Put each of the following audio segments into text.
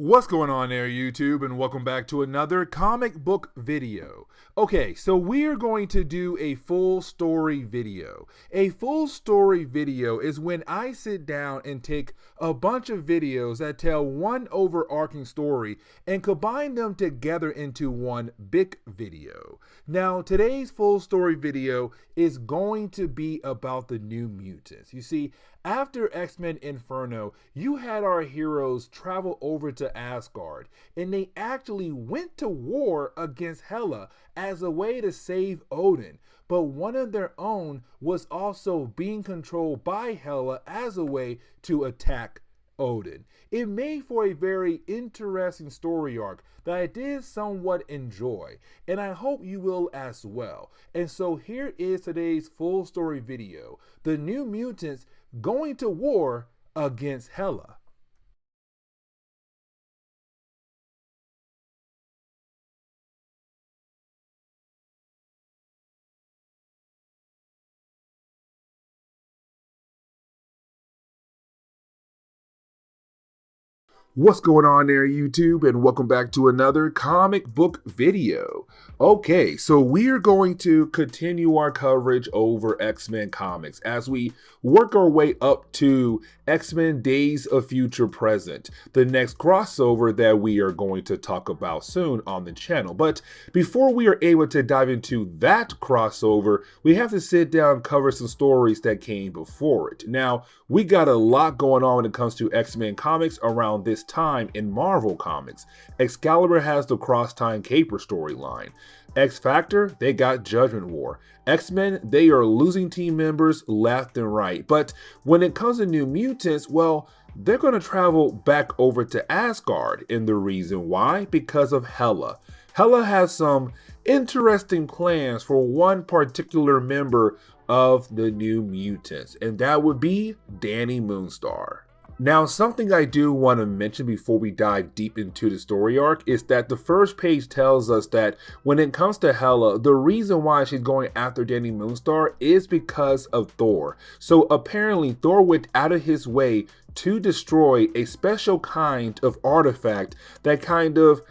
What's going on there, YouTube, and welcome back to another comic book video. Okay, so we're going to do a full story video. A full story video is when I sit down and take a bunch of videos that tell one overarching story and combine them together into one big video. Now, today's full story video is going to be about the New Mutants. You see, after X-Men Inferno, you had our heroes travel over to Asgard, and they actually went to war against Hela as a way to save Odin. But one of their own was also being controlled by Hela as a way to attack Odin. It made for a very interesting story arc that I did somewhat enjoy, and I hope you will as well. And so here is today's full story video: the New Mutants going to war against Hela. What's going on there, YouTube, and welcome back to another comic book video. Okay, so we're going to continue our coverage over X-Men comics as we work our way up to X-Men Days of Future Present, the next crossover that we are going to talk about soon on the channel. But before we are able to dive into that crossover, we have to sit down and cover some stories that came before it. Now, we got a lot going on when it comes to X-Men comics around this time in Marvel Comics. Excalibur has the Cross-Time Caper storyline. X-Factor, they got Judgment War. X-Men, they are losing team members left and right. But when it comes to New Mutants, well, they're going to travel back over to Asgard. And the reason why? Because of Hela. Hela has some interesting plans for one particular member of the New Mutants, and that would be Danny Moonstar. Now, something I do want to mention before we dive deep into the story arc is that the first page tells us that when it comes to Hela, the reason why she's going after Danny Moonstar is because of Thor. So apparently Thor went out of his way to destroy a special kind of artifact that kind of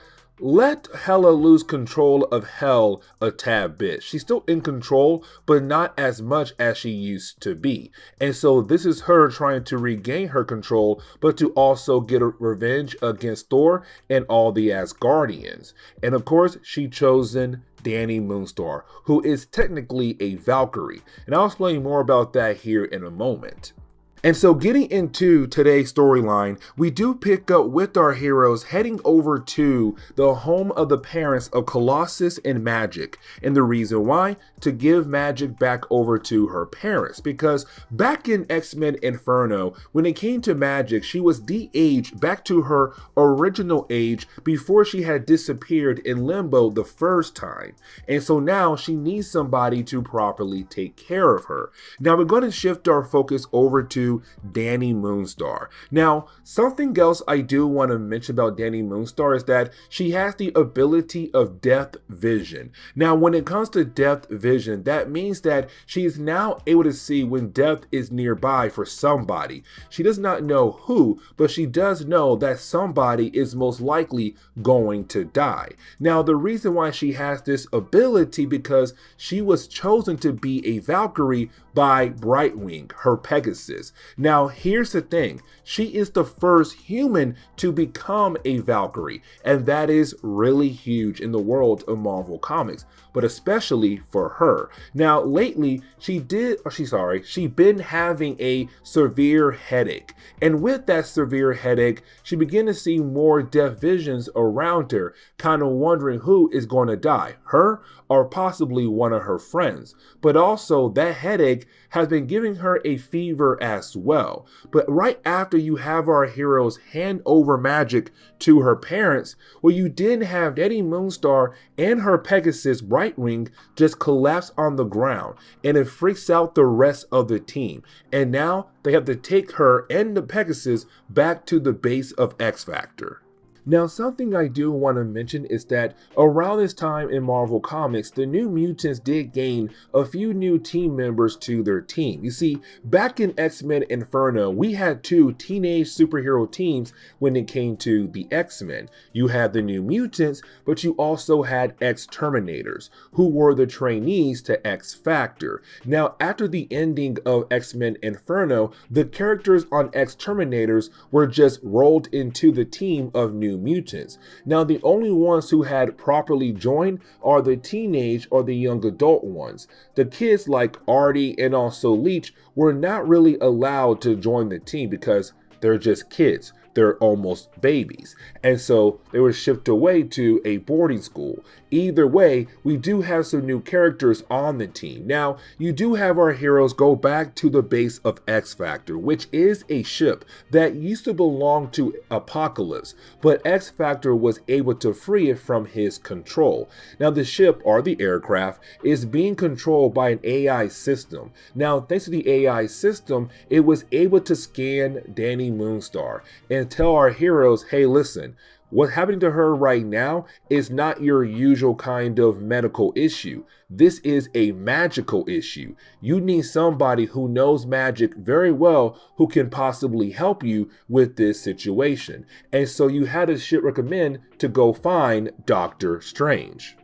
let Hela lose control of Hell a tad bit. She's still in control, but not as much as she used to be. And so this is her trying to regain her control, but to also get a revenge against Thor and all the Asgardians. And of course, she chosen Danny Moonstar, who is technically a Valkyrie. And I'll explain more about that here in a moment. And so getting into today's storyline, we do pick up with our heroes heading over to the home of the parents of Colossus and Magic. And the reason why? To give Magic back over to her parents. Because back in X-Men Inferno, when it came to Magic, she was de-aged back to her original age before she had disappeared in limbo the first time. And so now she needs somebody to properly take care of her. Now we're going to shift our focus over to Danny Moonstar. Now, something else I do want to mention about Danny Moonstar is that she has the ability of depth vision. Now, when it comes to depth vision, that means that she is now able to see when death is nearby for somebody. She does not know who, but she does know that somebody is most likely going to die. Now, the reason why she has this ability because she was chosen to be a Valkyrie by Brightwing, her Pegasus. Now, here's the thing. She is the first human to become a Valkyrie, and that is really huge in the world of Marvel Comics, but especially for her. Now, lately, she's been having a severe headache, and with that severe headache, she began to see more death visions around her, kind of wondering who is going to die, her or possibly one of her friends. But also, that headache has been giving her a fever as well. But right after you have our heroes hand over Magic to her parents, well, you did have Danny Moonstar and her Pegasus Brightwing just collapse on the ground, and it freaks out the rest of the team. And now they have to take her and the Pegasus back to the base of X-Factor. Now, something I do want to mention is that around this time in Marvel Comics, the New Mutants did gain a few new team members to their team. You see, back in X-Men Inferno, we had two teenage superhero teams when it came to the X-Men. You had the New Mutants, but you also had X-Terminators, who were the trainees to X-Factor. Now, after the ending of X-Men Inferno, the characters on X-Terminators were just rolled into the team of New Mutants. Now, the only ones who had properly joined are the teenage or the young adult ones. The kids like Artie and also Leech were not really allowed to join the team because they're just kids. They're almost babies. And so they were shipped away to a boarding school. Either way, we do have some new characters on the team. Now, you do have our heroes go back to the base of X-Factor, which is a ship that used to belong to Apocalypse, but X-Factor was able to free it from his control. Now, the ship, or the aircraft, is being controlled by an AI system. Now, thanks to the AI system, it was able to scan Danny Moonstar and tell our heroes, hey, listen, what's happening to her right now is not your usual kind of medical issue. This is a magical issue. You need somebody who knows magic very well who can possibly help you with this situation. And so you had a ship recommend to go find Doctor Strange.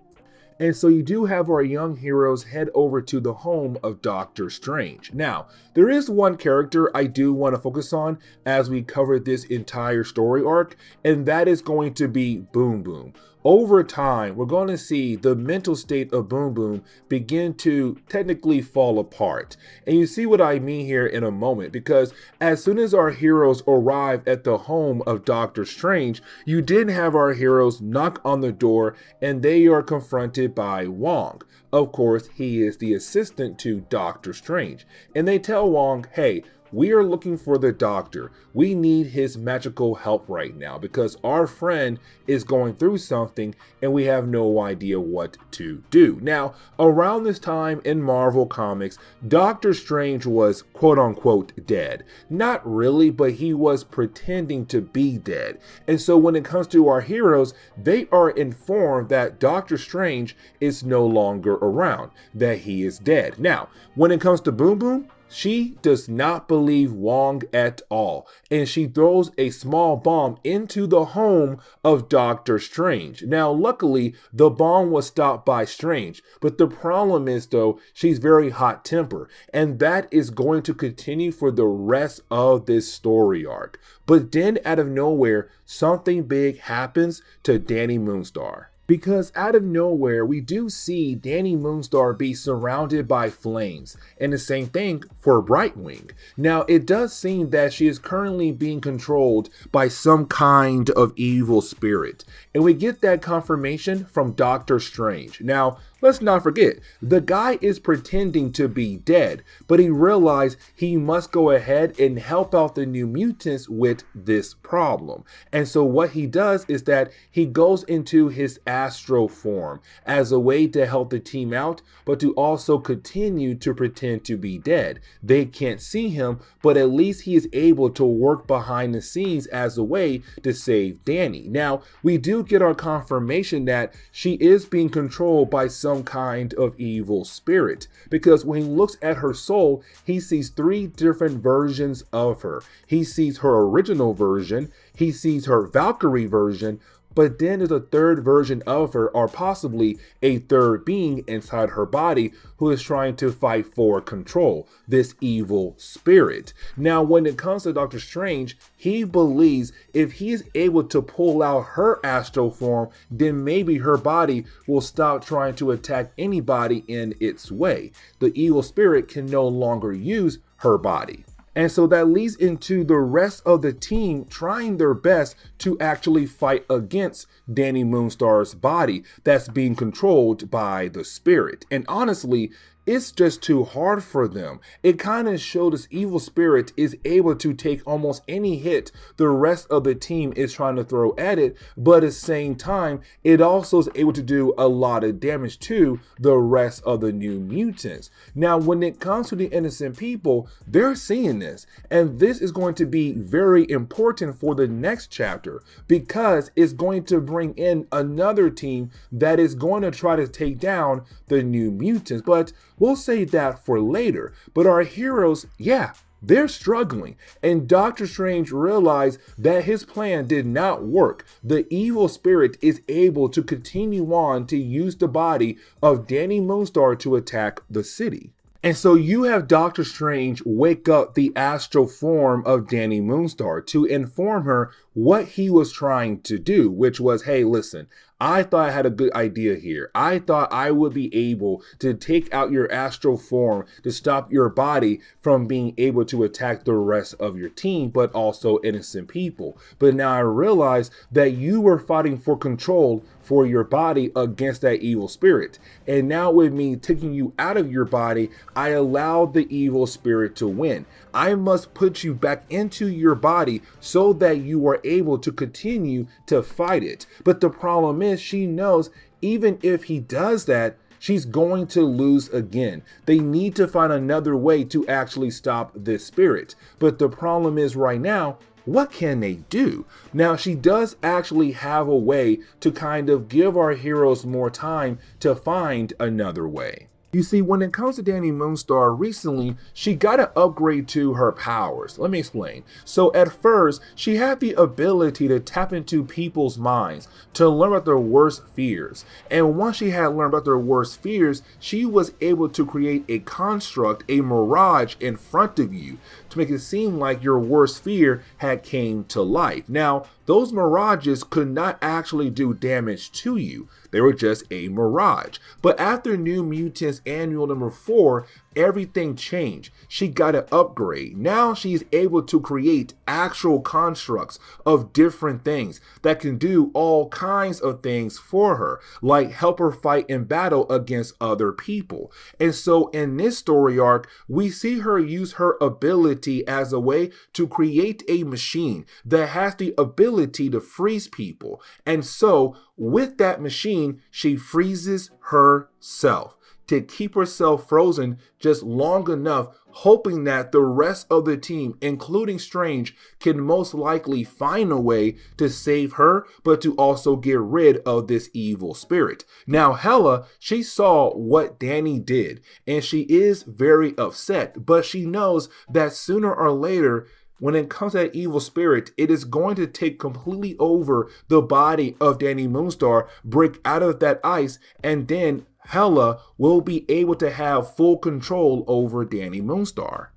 And so you do have our young heroes head over to the home of Doctor Strange. Now, there is one character I do want to focus on as we cover this entire story arc, and that is going to be Boom Boom. Over time, we're going to see the mental state of Boom Boom begin to technically fall apart. And you see what I mean here in a moment, because as soon as our heroes arrive at the home of Doctor Strange, you did have our heroes knock on the door and they are confronted by Wong. Of course, he is the assistant to Doctor Strange. And they tell Wong, hey, we are looking for the doctor. We need his magical help right now because our friend is going through something and we have no idea what to do. Now, around this time in Marvel Comics, Doctor Strange was quote unquote dead. Not really, but he was pretending to be dead. And so when it comes to our heroes, they are informed that Doctor Strange is no longer around, that he is dead. Now, when it comes to Boom Boom, she does not believe Wong at all, and she throws a small bomb into the home of Doctor Strange. Now, luckily, the bomb was stopped by Strange, but the problem is, though, she's very hot-tempered, and that is going to continue for the rest of this story arc. But then, out of nowhere, something big happens to Danny Moonstar. Because out of nowhere, we do see Danny Moonstar be surrounded by flames, and the same thing for Brightwing. Now, it does seem that she is currently being controlled by some kind of evil spirit, and we get that confirmation from Doctor Strange. Now, let's not forget, the guy is pretending to be dead, but he realized he must go ahead and help out the New Mutants with this problem. And so what he does is that he goes into his astral form as a way to help the team out, but to also continue to pretend to be dead. They can't see him, but at least he is able to work behind the scenes as a way to save Danny. Now, we do get our confirmation that she is being controlled by some kind of evil spirit, because when he looks at her soul, he sees three different versions of her. He sees her original version, he sees her Valkyrie version, but then there's a third version of her, or possibly a third being inside her body who is trying to fight for control, this evil spirit. Now, when it comes to Doctor Strange, he believes if he is able to pull out her astral form, then maybe her body will stop trying to attack anybody in its way. The evil spirit can no longer use her body. And so that leads into the rest of the team trying their best to actually fight against Danny Moonstar's body that's being controlled by the spirit. And honestly, it's just too hard for them. It kind of showed this evil spirit is able to take almost any hit the rest of the team is trying to throw at it, but at the same time, it also is able to do a lot of damage to the rest of the New Mutants. Now, when it comes to the innocent people, they're seeing this, and this is going to be very important for the next chapter because it's going to bring in another team that is going to try to take down the New Mutants, but we'll save that for later. But our heroes, yeah, they're struggling, and Doctor Strange realized that his plan did not work. The evil spirit is able to continue on to use the body of Danny Moonstar to attack the city. And so you have Doctor Strange wake up the astral form of Danny Moonstar to inform her what he was trying to do, which was, hey, listen, I thought I had a good idea here. I thought I would be able to take out your astral form to stop your body from being able to attack the rest of your team, but also innocent people. But now I realize that you were fighting for control for your body against that evil spirit. And now with me taking you out of your body, I allowed the evil spirit to win. I must put you back into your body so that you are able to continue to fight it. But the problem is she knows even if he does that, she's going to lose again. They need to find another way to actually stop this spirit. But the problem is right now, what can they do? Now, she does actually have a way to kind of give our heroes more time to find another way. You see, when it comes to Danny Moonstar, recently, she got an upgrade to her powers. Let me explain. So at first, she had the ability to tap into people's minds to learn about their worst fears. And once she had learned about their worst fears, she was able to create a construct, a mirage in front of you to make it seem like your worst fear had came to life. Now, those mirages could not actually do damage to you. They were just a mirage. But after New Mutants Annual number 4, everything changed. She got an upgrade. Now she's able to create actual constructs of different things that can do all kinds of things for her, like help her fight in battle against other people. And so in this story arc, we see her use her ability as a way to create a machine that has the ability to freeze people. And so with that machine, she freezes herself to keep herself frozen just long enough, hoping that the rest of the team, including Strange, can most likely find a way to save her, but to also get rid of this evil spirit. Now, Hela, she saw what Danny did, and she is very upset, but she knows that sooner or later, when it comes to that evil spirit, it is going to take completely over the body of Danny Moonstar, break out of that ice, and then Hela will be able to have full control over Danny Moonstar.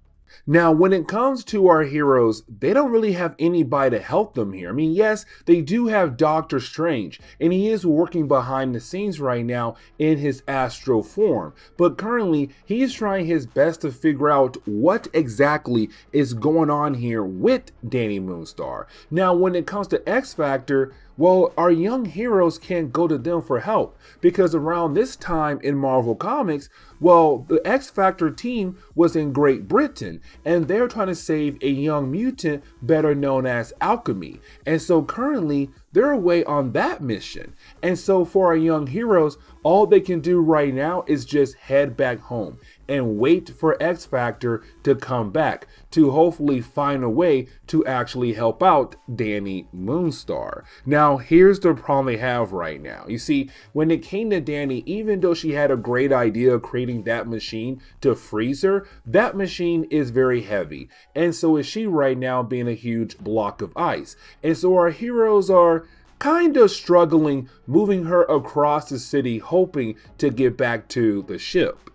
Now, when it comes to our heroes, they don't really have anybody to help them here. I mean, yes, they do have Doctor Strange, and he is working behind the scenes right now in his astral form. But currently, he is trying his best to figure out what exactly is going on here with Danny Moonstar. Now, when it comes to X Factor, well, our young heroes can't go to them for help because around this time in Marvel Comics, well, the X Factor team was in Great Britain and they're trying to save a young mutant better known as Alchemy. And so currently they're away on that mission. And so for our young heroes, all they can do right now is just head back home and wait for X Factor to come back to hopefully find a way to actually help out Danny Moonstar. Now, here's the problem they have right now. You see, when it came to Danny, even though she had a great idea of creating that machine to freeze her, that machine is very heavy. And so is she right now being a huge block of ice. And so our heroes are kind of struggling moving her across the city, hoping to get back to the ship.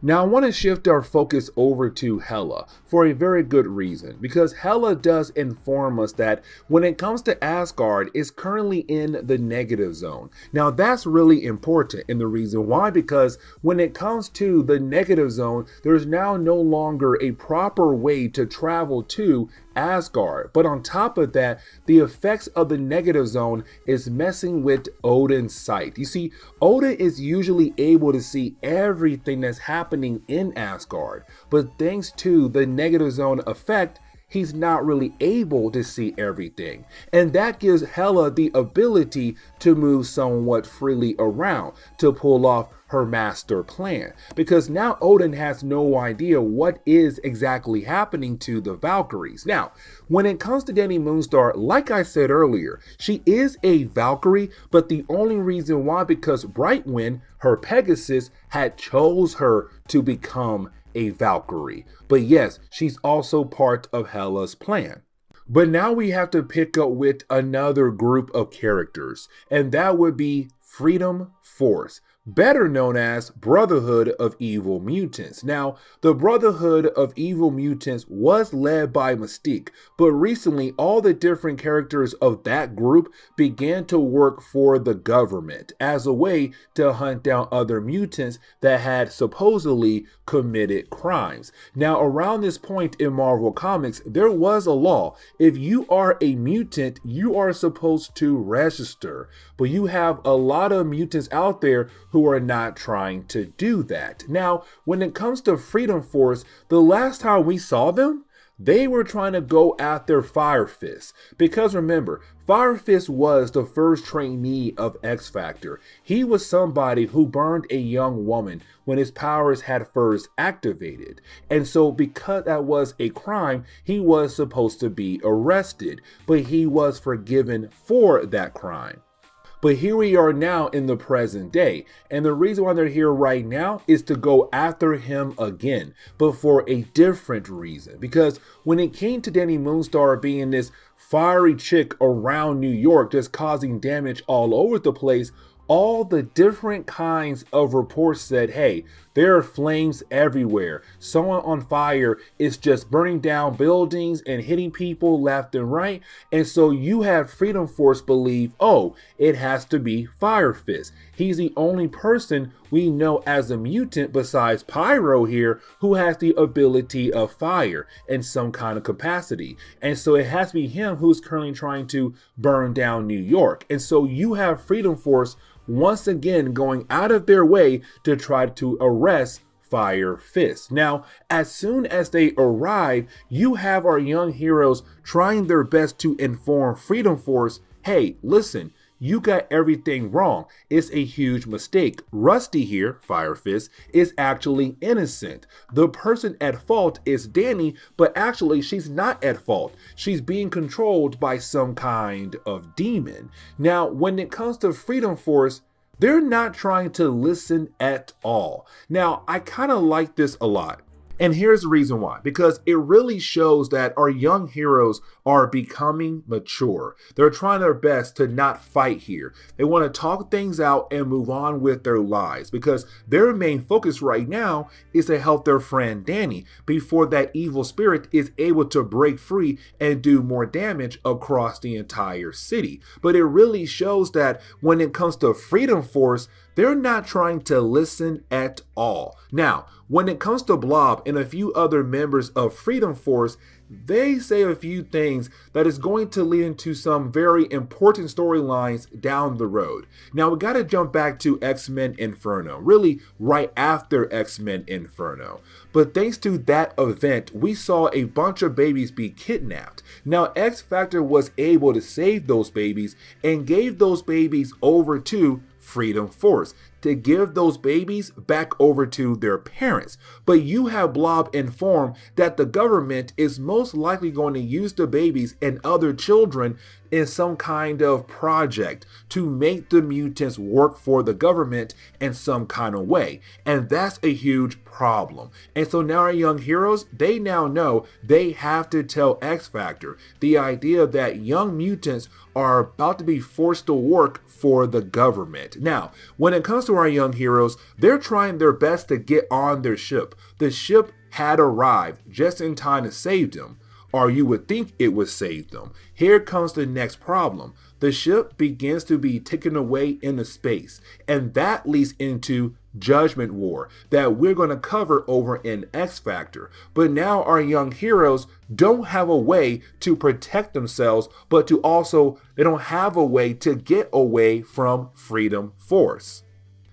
Now I want to shift our focus over to Hela for a very good reason, because Hela does inform us that when it comes to Asgard, it's currently in the negative zone. Now that's really important, and the reason why, because when it comes to the negative zone, there's now no longer a proper way to travel to Asgard. But on top of that, the effects of the negative zone is messing with Odin's sight. You see, Odin is usually able to see everything that's happening in Asgard, but thanks to the negative zone effect, he's not really able to see everything. And that gives Hela the ability to move somewhat freely around to pull off her master plan. Because now Odin has no idea what is exactly happening to the Valkyries. Now, when it comes to Dani Moonstar, like I said earlier, she is a Valkyrie, but the only reason why, because Brightwind, her Pegasus, had chose her to become a Valkyrie. But yes, she's also part of Hela's plan. But now we have to pick up with another group of characters, and that would be Freedom Force, better known as Brotherhood of Evil Mutants. Now, the Brotherhood of Evil Mutants was led by Mystique, but recently all the different characters of that group began to work for the government as a way to hunt down other mutants that had supposedly committed crimes. Now, around this point in Marvel Comics, there was a law. If you are a mutant, you are supposed to register, but you have a lot of mutants out there who are not trying to do that. Now, when it comes to Freedom Force, the last time we saw them, they were trying to go after Fire Fist. Because remember, Fire Fist was the first trainee of X Factor. He was somebody who burned a young woman when his powers had first activated. And so because that was a crime, he was supposed to be arrested, but he was forgiven for that crime. But here we are now in the present day, and the reason why they're here right now is to go after him again, but for a different reason. Because when it came to Dani Moonstar being this fiery chick around New York just causing damage all over the place, all the different kinds of reports said, hey, there are flames everywhere. Someone on fire is just burning down buildings and hitting people left and right. And so you have Freedom Force believe, oh, it has to be Fire Fist. He's the only person we know as a mutant besides Pyro here who has the ability of fire in some kind of capacity. And so it has to be him who's currently trying to burn down New York. And so you have Freedom Force once again going out of their way to try to arrest Fire Fist. Now, as soon as they arrive, you have our young heroes trying their best to inform Freedom Force, hey, listen, you got everything wrong. It's a huge mistake. Rusty here, Fire Fist, is actually innocent. The person at fault is Dani, but actually she's not at fault. She's being controlled by some kind of demon. Now, when it comes to Freedom Force, they're not trying to listen at all. Now, I kind of like this a lot. And here's the reason why, because it really shows that our young heroes are becoming mature. They're trying their best to not fight here. They want to talk things out and move on with their lives because their main focus right now is to help their friend Dani before that evil spirit is able to break free and do more damage across the entire city. But it really shows that when it comes to Freedom Force, they're not trying to listen at all. Now, when it comes to Blob and a few other members of Freedom Force, they say a few things that is going to lead into some very important storylines down the road. Now, we got to jump back to X-Men Inferno, really right after X-Men Inferno. But thanks to that event, we saw a bunch of babies be kidnapped. Now, X Factor was able to save those babies and gave those babies over to Freedom Force to give those babies back over to their parents. But you have Blob informed that the government is most likely going to use the babies and other children in some kind of project to make the mutants work for the government in some kind of way. And that's a huge problem. And so now our young heroes, they now know they have to tell X Factor the idea that young mutants are about to be forced to work for the government. Now, when it comes to our young heroes, they're trying their best to get on their ship. The ship had arrived just in time to save them. or you would think it would save them. Here comes the next problem. The ship begins to be taken away into space, and that leads into Judgment War that we're going to cover over in X Factor. But now our young heroes don't have a way to protect themselves, but they don't have a way to get away from Freedom Force.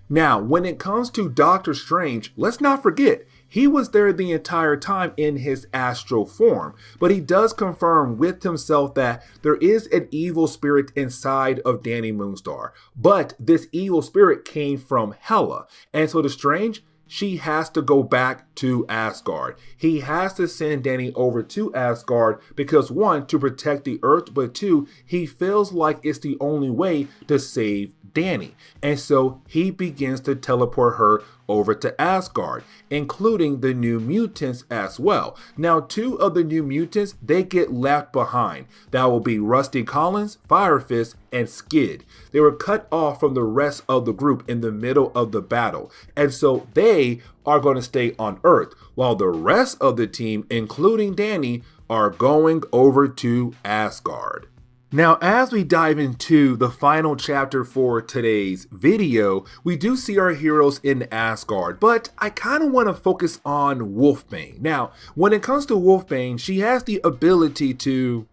Now, when it comes to Doctor Strange, let's not forget, he was there the entire time in his astral form, but he does confirm with himself that there is an evil spirit inside of Danny Moonstar, but this evil spirit came from Hela, and so the Strange, she has to go back to Asgard. He has to send Danny over to Asgard because 1, to protect the Earth, but 2, he feels like it's the only way to save Danny. And so he begins to teleport her over to Asgard, including the New Mutants as well. Now, 2 of the New Mutants, they get left behind. That will be Rusty Collins, Fire Fist, and Skid. They were cut off from the rest of the group in the middle of the battle, and so they are going to stay on Earth, while the rest of the team, including Danny, are going over to Asgard. Now, as we dive into the final chapter for today's video, we do see our heroes in Asgard, but I kind of want to focus on Wolfbane. Now, when it comes to Wolfbane, she has the ability to,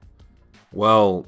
well,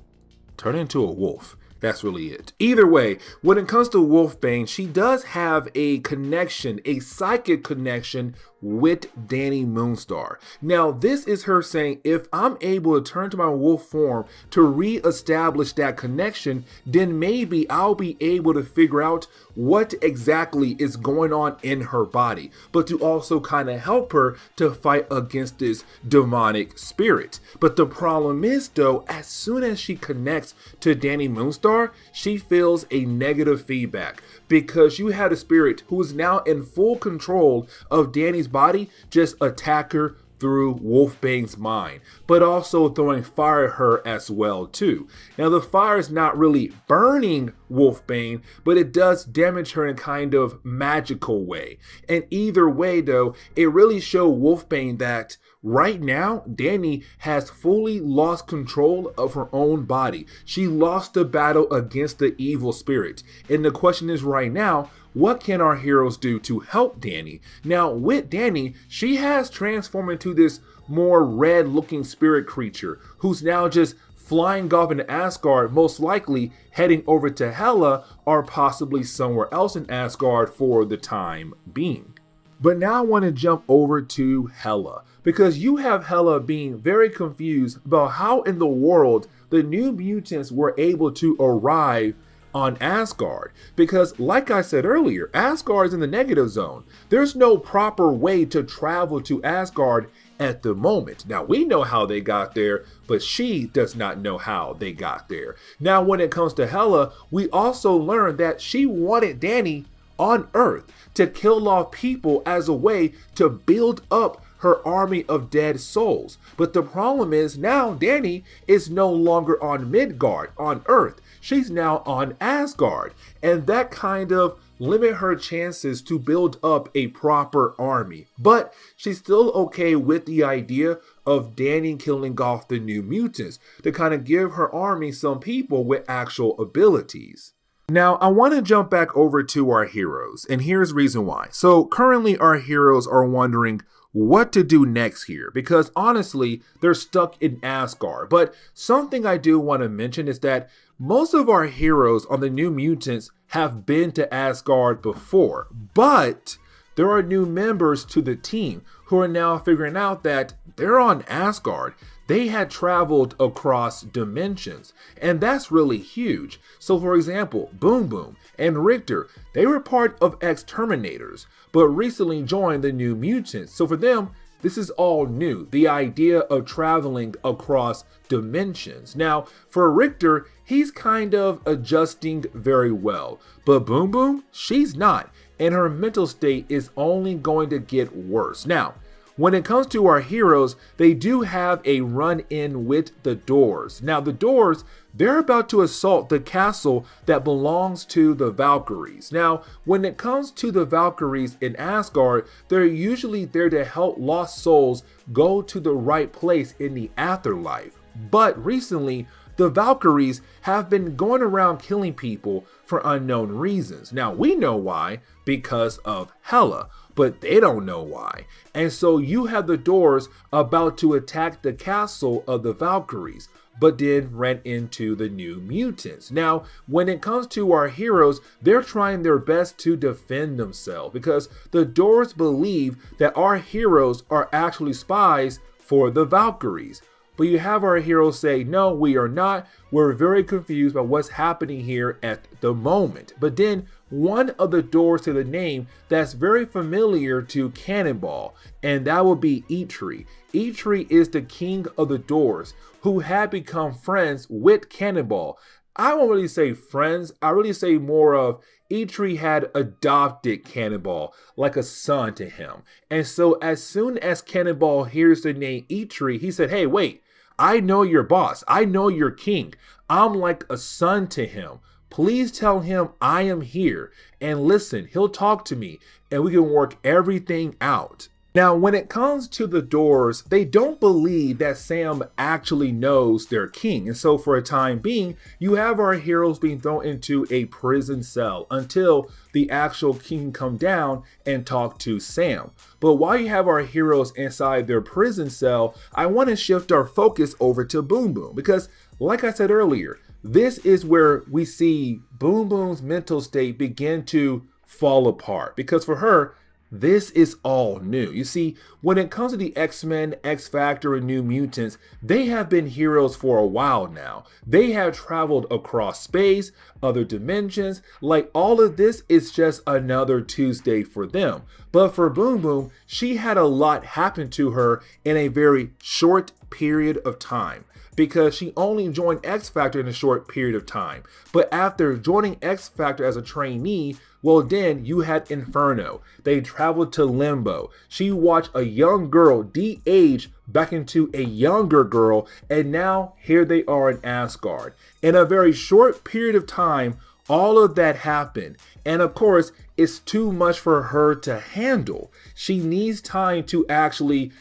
turn into a wolf. That's really it. Either way, when it comes to Wolfbane, she does have a connection, a psychic connection with Danny Moonstar. Now, this is her saying, if I'm able to turn to my wolf form to re-establish that connection, then maybe I'll be able to figure out what exactly is going on in her body, but to also kind of help her to fight against this demonic spirit. But the problem is, though, as soon as she connects to Danny Moonstar, she feels a negative feedback, because you had a spirit who is now in full control of Danny's body just attack her through Wolfbane's mind, but also throwing fire at her as well too. Now, the fire is not really burning Wolfbane, but it does damage her in a kind of magical way. And either way, though, it really showed Wolfbane that right now, Danny has fully lost control of her own body. She lost the battle against the evil spirit. And the question is right now, what can our heroes do to help Danny? Now, with Danny, she has transformed into this more red-looking spirit creature who's now just flying off into Asgard, most likely heading over to Hela or possibly somewhere else in Asgard for the time being. But now I want to jump over to Hela, because you have Hela being very confused about how in the world the New Mutants were able to arrive on Asgard, because like I said earlier, Asgard is in the negative zone. There's no proper way to travel to Asgard at the moment. Now, we know how they got there, but she does not know how they got there. Now, when it comes to Hela, we also learned that she wanted Danny on Earth to kill off people as a way to build up her army of dead souls. But the problem is now Danny is no longer on Midgard, on Earth. She's now on Asgard, and that kind of limit her chances to build up a proper army. But she's still okay with the idea of Danny killing off the New Mutants to kind of give her army some people with actual abilities. Now, I want to jump back over to our heroes, and here's the reason why. So currently our heroes are wondering what to do next here, because honestly, they're stuck in Asgard. But something I do want to mention is that most of our heroes on the New Mutants have been to Asgard before, but there are new members to the team who are now figuring out that they're on Asgard. They had traveled across dimensions, and that's really huge. So for example, Boom Boom and Richter, they were part of Exterminators, but recently joined the New Mutants. So for them, this is all new, the idea of traveling across dimensions. Now, for Richter, he's kind of adjusting very well, but Boom Boom, she's not, and her mental state is only going to get worse. Now, when it comes to our heroes, they do have a run-in with the Doors. Now, the Doors, they're about to assault the castle that belongs to the Valkyries. Now, when it comes to the Valkyries in Asgard, they're usually there to help lost souls go to the right place in the afterlife. But recently, the Valkyries have been going around killing people for unknown reasons. Now, we know why, because of Hela, but they don't know why. And so you have the Doors about to attack the castle of the Valkyries, but then ran into the New Mutants. Now, when it comes to our heroes, they're trying their best to defend themselves because the Doors believe that our heroes are actually spies for the Valkyries. But you have our heroes say, no, we are not. We're very confused by what's happening here at the moment. But then one of the Doors to the name that's very familiar to Cannonball, and that would be Eitri. Eitri is the king of the Doors who had become friends with Cannonball. I won't really say friends. I really say more of Eitri had adopted Cannonball like a son to him. And so as soon as Cannonball hears the name Eitri, he said, hey, wait. I know your boss. I know your king. I'm like a son to him. Please tell him I am here. And listen, he'll talk to me and we can work everything out. Now, when it comes to the Doors, they don't believe that Sam actually knows their king. And so for a time being, you have our heroes being thrown into a prison cell until the actual king come down and talk to Sam. But while you have our heroes inside their prison cell, I want to shift our focus over to Boom Boom because like I said earlier, this is where we see Boom Boom's mental state begin to fall apart because for her, this is all new. You see, when it comes to the X-Men, X-Factor, and New Mutants, they have been heroes for a while now. They have traveled across space, other dimensions. Like all of this is just another Tuesday for them. But for Boom Boom, she had a lot happen to her in a very short period of time, because she only joined X Factor in a short period of time. But after joining X Factor as a trainee, well then you had Inferno. They traveled to Limbo. She watched a young girl de-age back into a younger girl, and now here they are in Asgard. In a very short period of time, all of that happened. And of course, it's too much for her to handle. She needs time to actually,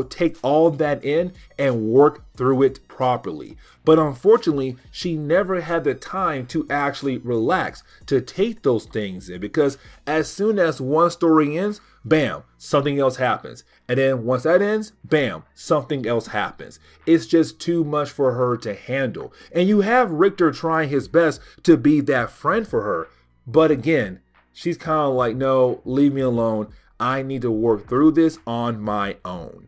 take all that in and work through it properly. But unfortunately, she never had the time to actually relax, to take those things in, because as soon as one story ends, bam, something else happens. And then once that ends, bam, something else happens. It's just too much for her to handle. And you have Richter trying his best to be that friend for her. But again, she's kind of like, no, leave me alone. I need to work through this on my own.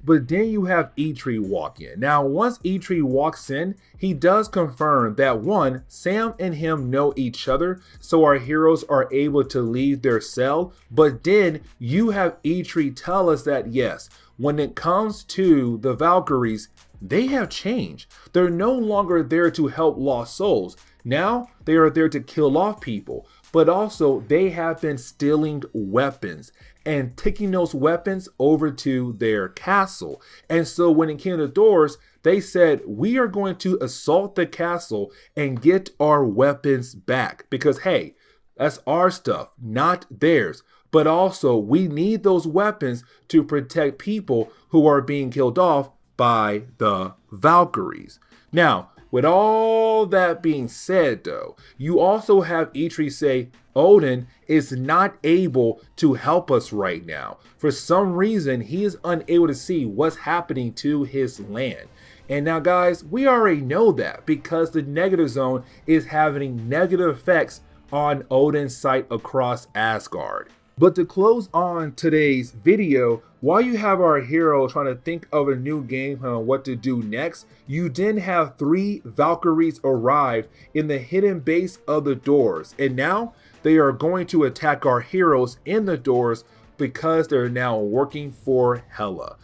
But then you have Eitri walk in. Now, once Eitri walks in, he does confirm that one, Sam and him know each other, so our heroes are able to leave their cell. But then you have Eitri tell us that yes, when it comes to the Valkyries, they have changed. They're no longer there to help lost souls. Now they are there to kill off people, but also they have been stealing weapons and taking those weapons over to their castle. And so when it came to the Doors, they said, we are going to assault the castle and get our weapons back because, hey, that's our stuff, not theirs. But also we need those weapons to protect people who are being killed off by the Valkyries. Now, with all that being said, though, you also have Eitri say Odin is not able to help us right now. For some reason, he is unable to see what's happening to his land. And now, guys, we already know that because the negative zone is having negative effects on Odin's sight across Asgard. But to close on today's video, while you have our hero trying to think of a new game plan on what to do next, you then have 3 Valkyries arrive in the hidden base of the Doors. And now they are going to attack our heroes in the Doors because they're now working for Hela.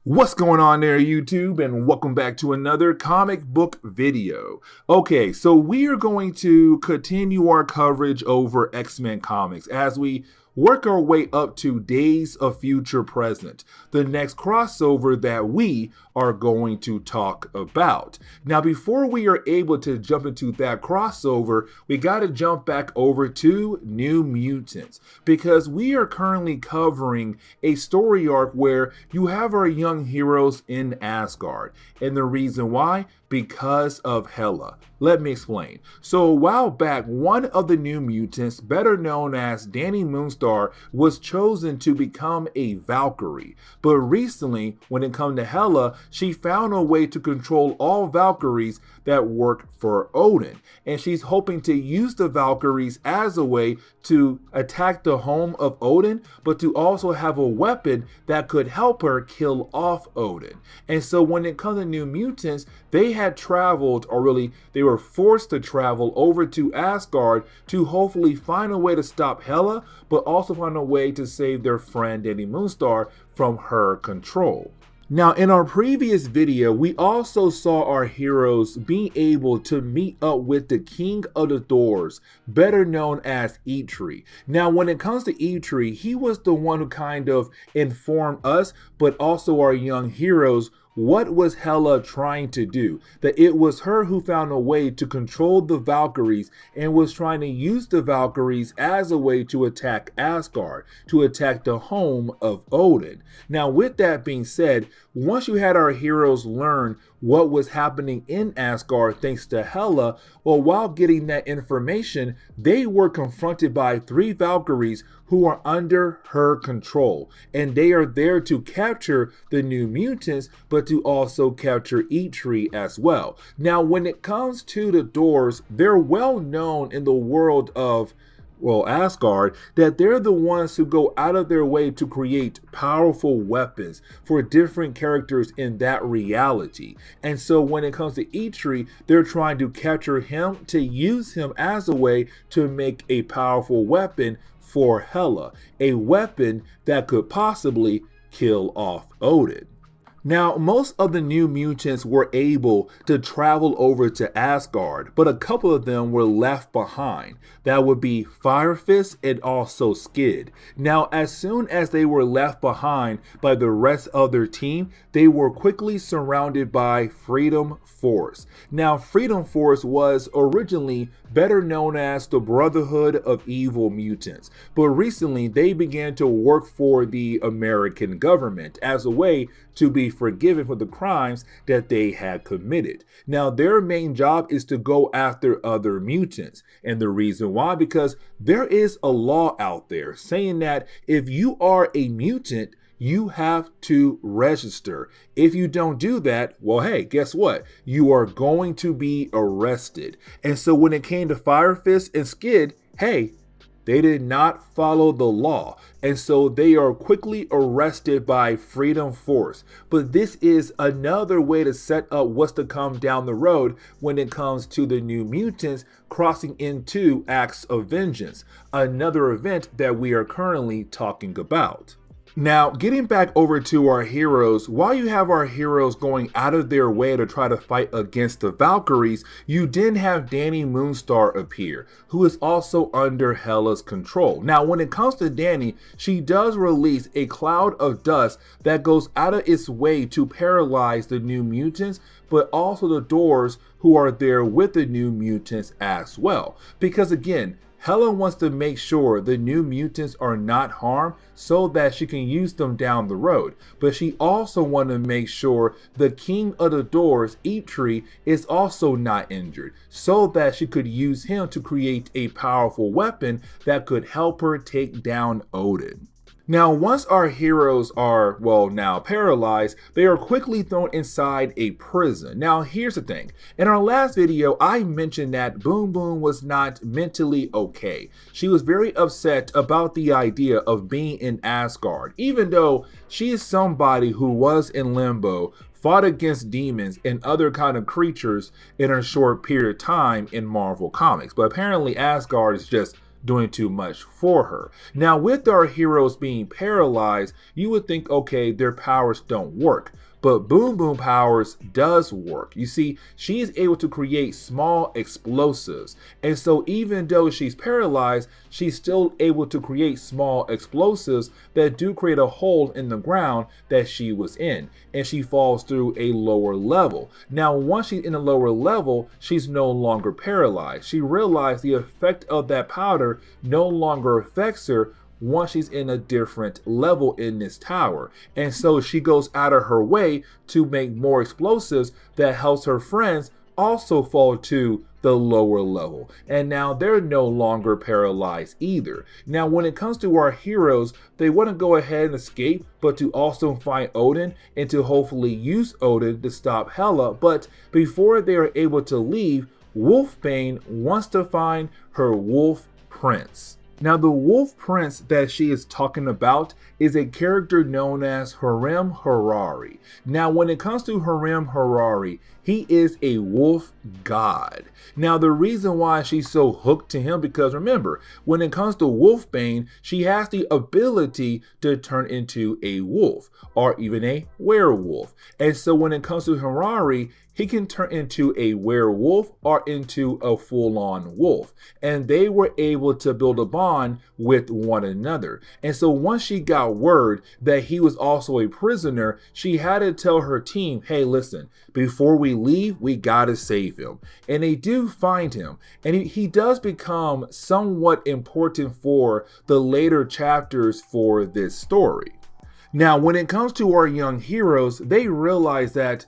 What's going on there, YouTube, and welcome back to another comic book video. Okay, so we are going to continue our coverage over X-Men comics as we work our way up to Days of Future Present, the next crossover that we are going to talk about. Now, before we are able to jump into that crossover, we got to jump back over to New Mutants because we are currently covering a story arc where you have our young heroes in Asgard. And the reason why? Because of Hela. Let me explain. So a while back, one of the New Mutants, better known as Danny Moonstar, was chosen to become a Valkyrie. But recently, when it comes to Hela, she found a way to control all Valkyries that work for Odin. And she's hoping to use the Valkyries as a way to attack the home of Odin, but to also have a weapon that could help her kill off Odin. And so when it comes to New Mutants, they had traveled, or really they were forced to travel over to Asgard to hopefully find a way to stop Hela, but also find a way to save their friend Danny Moonstar from her control. Now, in our previous video, we also saw our heroes being able to meet up with the King of the Doors, better known as Eitri. Now, when it comes to Eitri, he was the one who kind of informed us, but also our young heroes, what was Hela trying to do? That it was her who found a way to control the Valkyries and was trying to use the Valkyries as a way to attack Asgard, to attack the home of Odin. Now, with that being said, once you had our heroes learn what was happening in Asgard thanks to Hela, well, while getting that information, they were confronted by 3 Valkyries who are under her control. And they are there to capture the New Mutants, but to also capture Eitri as well. Now, when it comes to the Doors, they're well known in the world of Asgard, that they're the ones who go out of their way to create powerful weapons for different characters in that reality. And so when it comes to Eitri, they're trying to capture him to use him as a way to make a powerful weapon for Hela, a weapon that could possibly kill off Odin. Now, most of the New Mutants were able to travel over to Asgard, but a couple of them were left behind. That would be Fire Fist and also Skid. Now, as soon as they were left behind by the rest of their team, they were quickly surrounded by Freedom Force. Now, Freedom Force was originally better known as the Brotherhood of Evil Mutants, but recently they began to work for the American government as a way to be forgiven for the crimes that they had committed. Now, their main job is to go after other mutants. And the reason why, because there is a law out there saying that if you are a mutant, you have to register. If you don't do that, well, hey, guess what? You are going to be arrested. And so when it came to Fire Fist and Skid, hey, they did not follow the law, and so they are quickly arrested by Freedom Force. But this is another way to set up what's to come down the road when it comes to the New Mutants crossing into Acts of Vengeance, another event that we are currently talking about. Now, getting back over to our heroes, while you have our heroes going out of their way to try to fight against the Valkyries, you then have Danny Moonstar appear, who is also under Hela's control. Now, when it comes to Danny, she does release a cloud of dust that goes out of its way to paralyze the New Mutants, but also the Doors who are there with the New Mutants as well. Because again, Hela wants to make sure the New Mutants are not harmed so that she can use them down the road. But she also wants to make sure the King of the Doors, Eitri, is also not injured so that she could use him to create a powerful weapon that could help her take down Odin. Now, once our heroes are, now paralyzed, they are quickly thrown inside a prison. Now, here's the thing. In our last video, I mentioned that Boom Boom was not mentally okay. She was very upset about the idea of being in Asgard, even though she is somebody who was in limbo, fought against demons and other kind of creatures in a short period of time in Marvel Comics. But apparently Asgard is just doing too much for her. Now, with our heroes being paralyzed, you would think, okay, their powers don't work. But Boom Boom powers does work. You see, she is able to create small explosives. And so even though she's paralyzed, she's still able to create small explosives that do create a hole in the ground that she was in. And she falls through a lower level. Now, once she's in a lower level, she's no longer paralyzed. She realized the effect of that powder no longer affects her once she's in a different level in this tower. And so she goes out of her way to make more explosives that helps her friends also fall to the lower level. And now they're no longer paralyzed either. Now, when it comes to our heroes, they want to go ahead and escape, but to also find Odin and to hopefully use Odin to stop Hela. But before they are able to leave, Wolfbane wants to find her wolf prince. Now, the wolf prince that she is talking about is a character known as Harem Harari. Now, when it comes to Harem Harari, he is a wolf god. Now, the reason why she's so hooked to him, because remember, when it comes to Wolfbane, she has the ability to turn into a wolf or even a werewolf. And so when it comes to Harari, he can turn into a werewolf or into a full-on wolf. And they were able to build a bond with one another. And so once she got word that he was also a prisoner, she had to tell her team, hey, listen, before we leave, we gotta save him. And they do find him. And he does become somewhat important for the later chapters for this story. Now, when it comes to our young heroes, they realize that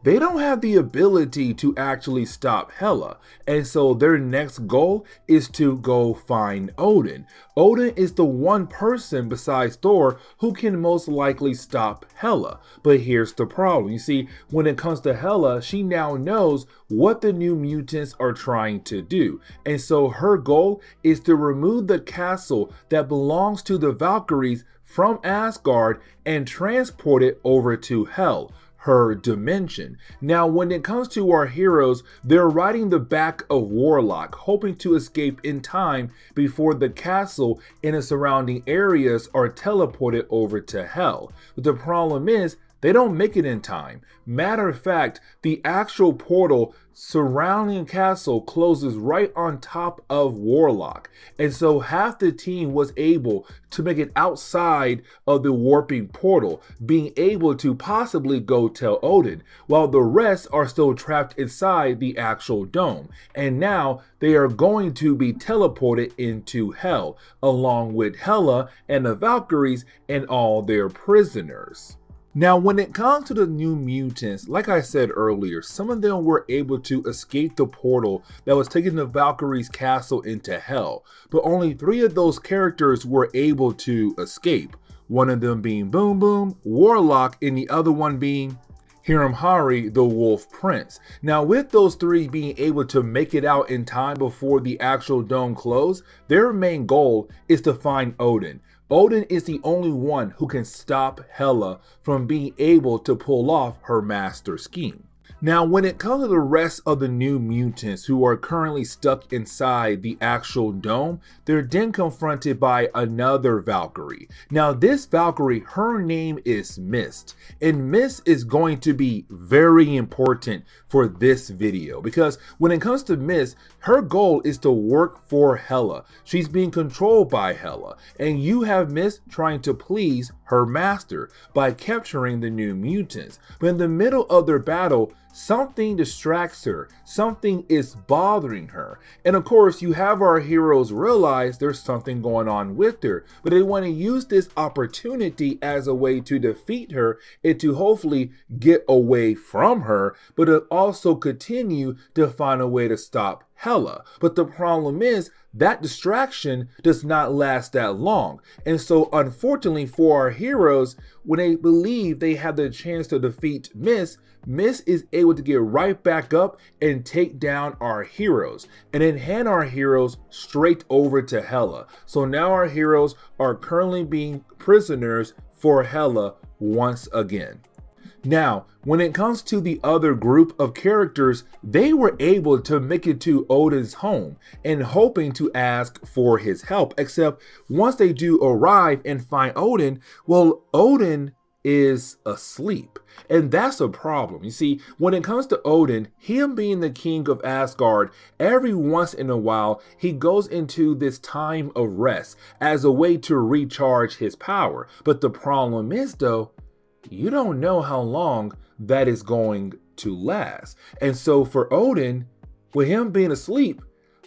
they don't have the ability to actually stop Hela, and so their next goal is to go find Odin. Odin is the one person besides Thor who can most likely stop Hela. But here's the problem. You see, when it comes to Hela, she now knows what the new mutants are trying to do. And so her goal is to remove the castle that belongs to the Valkyries from Asgard and transport it over to Hel, her dimension. Now, when it comes to our heroes, they're riding the back of Warlock, hoping to escape in time before the castle and the surrounding areas are teleported over to Hel. But the problem is, they don't make it in time. Matter of fact, the actual portal surrounding the castle closes right on top of Warlock. And so half the team was able to make it outside of the warping portal, being able to possibly go tell Odin, while the rest are still trapped inside the actual dome. And now they are going to be teleported into Hel, along with Hela and the Valkyries and all their prisoners. Now, when it comes to the new mutants, like I said earlier, some of them were able to escape the portal that was taking the Valkyries' castle into Hel, but only 3 of those characters were able to escape, one of them being Boom Boom, Warlock, and the other one being Hiramhari, the Wolf Prince. Now, with those 3 being able to make it out in time before the actual dome closed, their main goal is to find Odin. Odin is the only one who can stop Hela from being able to pull off her master scheme. Now, when it comes to the rest of the new mutants who are currently stuck inside the actual dome, they're then confronted by another Valkyrie. Now, this Valkyrie, her name is Mist, and Mist is going to be very important for this video because when it comes to Mist, her goal is to work for Hela. She's being controlled by Hela, and you have Mist trying to please her master by capturing the new mutants. But in the middle of their battle, something distracts her, something is bothering her. And of course, you have our heroes realize there's something going on with her, but they want to use this opportunity as a way to defeat her and to hopefully get away from her, but to also continue to find a way to stop Hela. But the problem is that distraction does not last that long. And so unfortunately for our heroes, when they believe they have the chance to defeat Mist is able to get right back up and take down our heroes and then hand our heroes straight over to Hela. So now our heroes are currently being prisoners for Hela once again. Now, when it comes to the other group of characters, they were able to make it to Odin's home and hoping to ask for his help. Except once they do arrive and find Odin, well, Odin is asleep. And that's a problem. You see, when it comes to Odin, him being the king of Asgard, every once in a while, he goes into this time of rest as a way to recharge his power. But the problem is, though, you don't know how long that is going to last. And so for Odin, with him being asleep,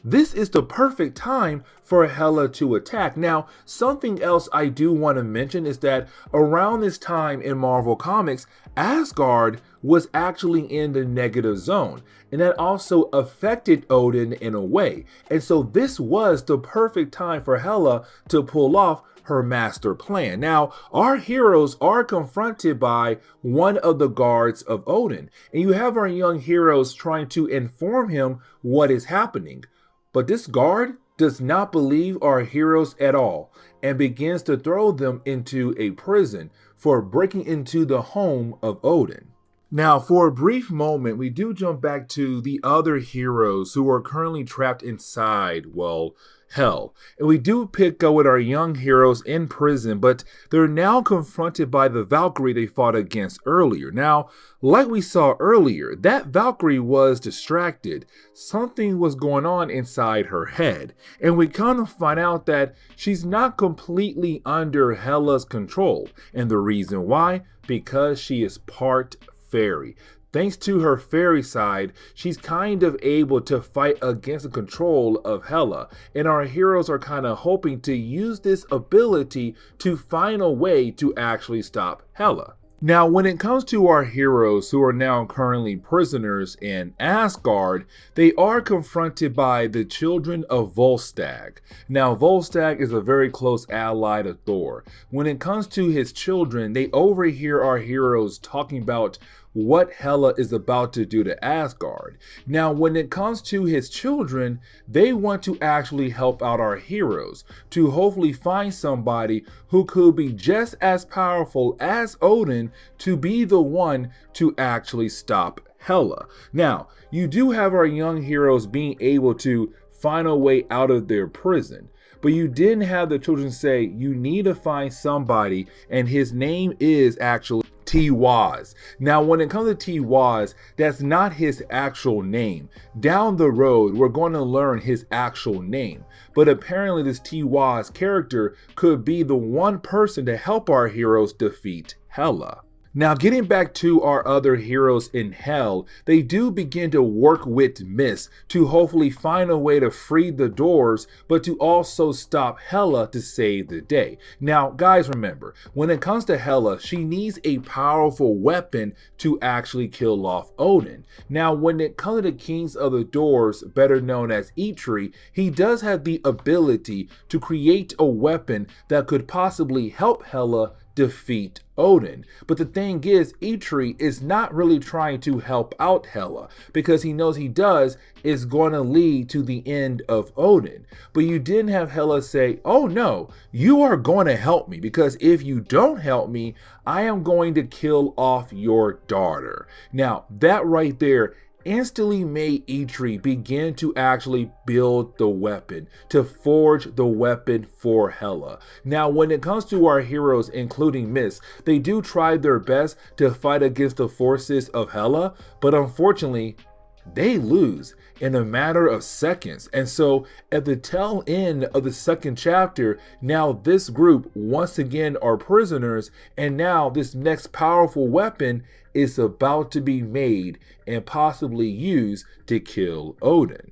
this is the perfect time for Hela to attack. Now, something else I do want to mention is that around this time in Marvel Comics, Asgard was actually in the negative zone, and that also affected Odin in a way. And so this was the perfect time for Hela to pull off her master plan. Now, our heroes are confronted by one of the guards of Odin, and you have our young heroes trying to inform him what is happening. But this guard does not believe our heroes at all and begins to throw them into a prison for breaking into the home of Odin. Now, for a brief moment, we do jump back to the other heroes who are currently trapped inside, well, hell. And we do pick up with our young heroes in prison, but they're now confronted by the Valkyrie they fought against earlier. Now, like we saw earlier, that Valkyrie was distracted. Something was going on inside her head. And we kind of find out that she's not completely under Hela's control. And the reason why? Because she is part fairy. Thanks to her fairy side, she's kind of able to fight against the control of Hela, and our heroes are kind of hoping to use this ability to find a way to actually stop Hela. Now, when it comes to our heroes who are now currently prisoners in Asgard, they are confronted by the children of Volstagg. Now, Volstagg is a very close ally to Thor. When it comes to his children, they overhear our heroes talking about what Hela is about to do to Asgard. Now, when it comes to his children, they want to actually help out our heroes to hopefully find somebody who could be just as powerful as Odin to be the one to actually stop Hela. Now, you do have our young heroes being able to find a way out of their prison, but you didn't have the children say you need to find somebody, and his name is actually T-Waz. Now, when it comes to T-Waz, that's not his actual name. Down the road, we're going to learn his actual name. But apparently this T-Waz character could be the one person to help our heroes defeat Hela. Now, getting back to our other heroes in Hell, they do begin to work with Mist to hopefully find a way to free the doors, but to also stop Hela to save the day. Now, guys, remember, when it comes to Hela, she needs a powerful weapon to actually kill off Odin. Now, when it comes to the Kings of the Doors, better known as Eitri, he does have the ability to create a weapon that could possibly help Hela defeat Odin. But the thing is, Eitri is not really trying to help out Hela, because he knows he does is going to lead to the end of Odin. But you didn't have Hela say, oh no, you are going to help me, because if you don't help me, I am going to kill off your daughter. Now, that right there instantly made Eitri begin to actually build the weapon, to forge the weapon for Hela. Now, when it comes to our heroes, including Mist, they do try their best to fight against the forces of Hela, but unfortunately, they lose in a matter of seconds. And so at the tail end of the second chapter, now this group once again are prisoners, and now this next powerful weapon is about to be made and possibly used to kill Odin.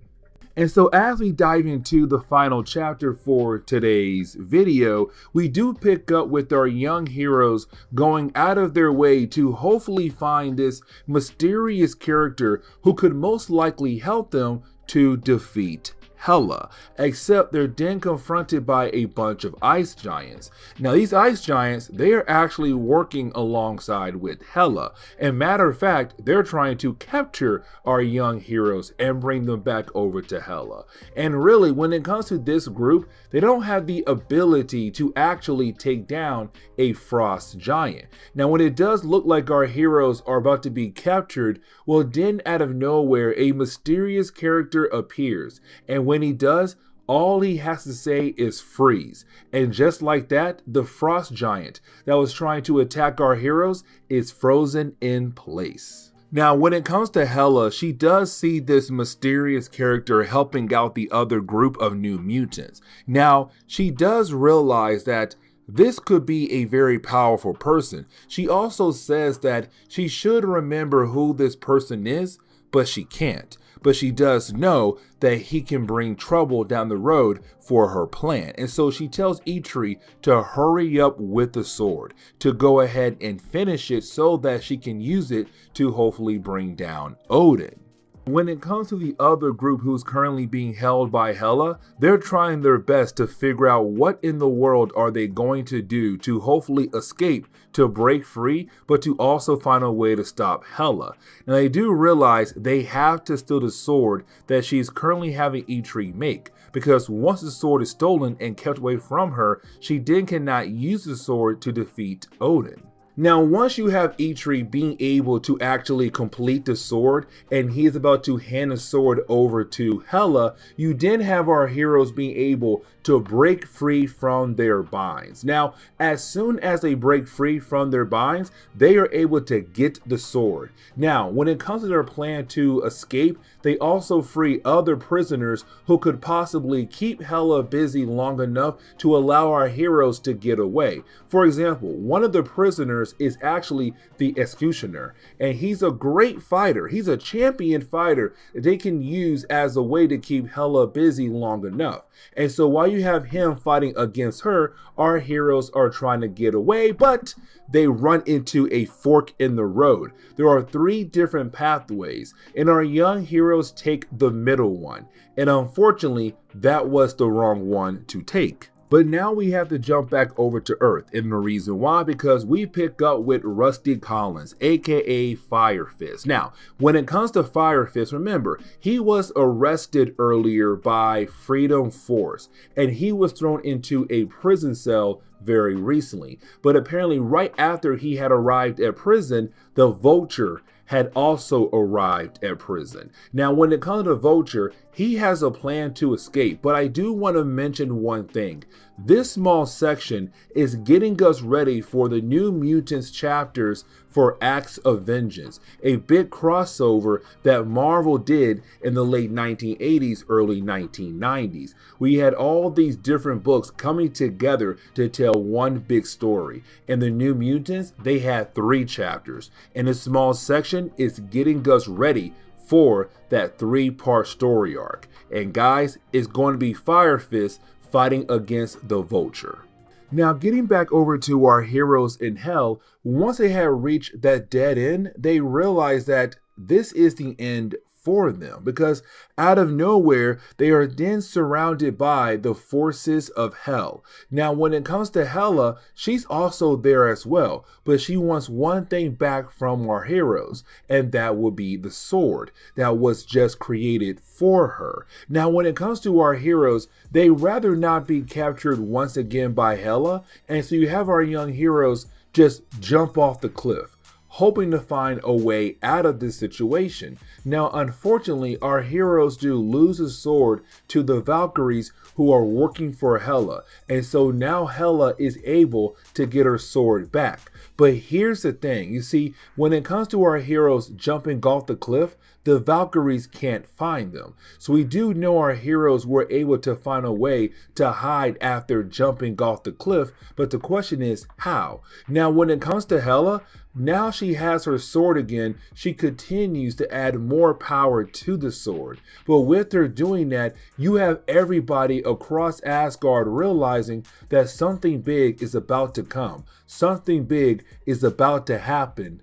And so as we dive into the final chapter for today's video, we do pick up with our young heroes going out of their way to hopefully find this mysterious character who could most likely help them to defeat Hela, except they're then confronted by a bunch of ice giants. Now these ice giants, they are actually working alongside with Hela, and matter of fact, they're trying to capture our young heroes and bring them back over to Hela. And really, when it comes to this group, they don't have the ability to actually take down a frost giant. Now when it does look like our heroes are about to be captured, well then out of nowhere a mysterious character appears, and when he does, all he has to say is freeze. And just like that, the frost giant that was trying to attack our heroes is frozen in place. Now, when it comes to Hela, she does see this mysterious character helping out the other group of New Mutants. Now, she does realize that this could be a very powerful person. She also says that she should remember who this person is, but she can't. But she does know that he can bring trouble down the road for her plan. And so she tells Eitri to hurry up with the sword, to go ahead and finish it so that she can use it to hopefully bring down Odin. When it comes to the other group who's currently being held by Hela, they're trying their best to figure out what in the world are they going to do to hopefully escape, to break free, but to also find a way to stop Hela. Now they do realize they have to steal the sword that she's currently having Eitri make, because once the sword is stolen and kept away from her, she then cannot use the sword to defeat Odin. Now, once you have Eitri being able to actually complete the sword and he is about to hand the sword over to Hela, you then have our heroes being able to break free from their binds. Now, as soon as they break free from their binds, they are able to get the sword. Now, when it comes to their plan to escape, they also free other prisoners who could possibly keep Hela busy long enough to allow our heroes to get away. For example, one of the prisoners is actually the Executioner, and he's a great fighter. He's a champion fighter that they can use as a way to keep Hela busy long enough. And so while you have him fighting against her, our heroes are trying to get away, but they run into a fork in the road. There are 3 different pathways, and our young heroes take the middle one. And unfortunately, that was the wrong one to take. But now we have to jump back over to Earth, and the reason why, because we pick up with Rusty Collins, aka Fire Fist. Now, when it comes to Fire Fist, remember, he was arrested earlier by Freedom Force, and he was thrown into a prison cell very recently. But apparently right after he had arrived at prison, the Vulture had also arrived at prison. Now, when it comes to Vulture, he has a plan to escape, but I do want to mention one thing. This small section is getting us ready for the New Mutants chapters for Acts of Vengeance, a big crossover that Marvel did in the late 1980s, early 1990s. We had all these different books coming together to tell one big story. And the New Mutants, they had 3 chapters, and this small section is getting us ready for that 3-part story arc. And guys, it's going to be Fire Fist fighting against the Vulture. Now, getting back over to our heroes in Hell, once they had reached that dead end, they realized that this is the end for them, because out of nowhere they are then surrounded by the forces of Hell. Now, when it comes to Hela, she's also there as well, but she wants one thing back from our heroes, and that would be the sword that was just created for her. Now, when it comes to our heroes, they rather not be captured once again by Hela, and so you have our young heroes just jump off the cliff, hoping to find a way out of this situation. Now, unfortunately, our heroes do lose a sword to the Valkyries who are working for Hela, and so now Hela is able to get her sword back. But here's the thing, you see, when it comes to our heroes jumping off the cliff, the Valkyries can't find them. So we do know our heroes were able to find a way to hide after jumping off the cliff, but the question is how? Now, when it comes to Hela, now she has her sword again, she continues to add more power to the sword. But with her doing that, you have everybody across Asgard realizing that something big is about to come. Something big is about to happen.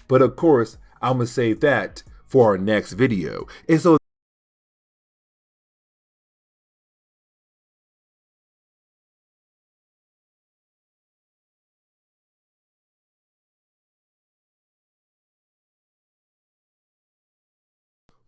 But of course, I'm going to save that for our next video. And so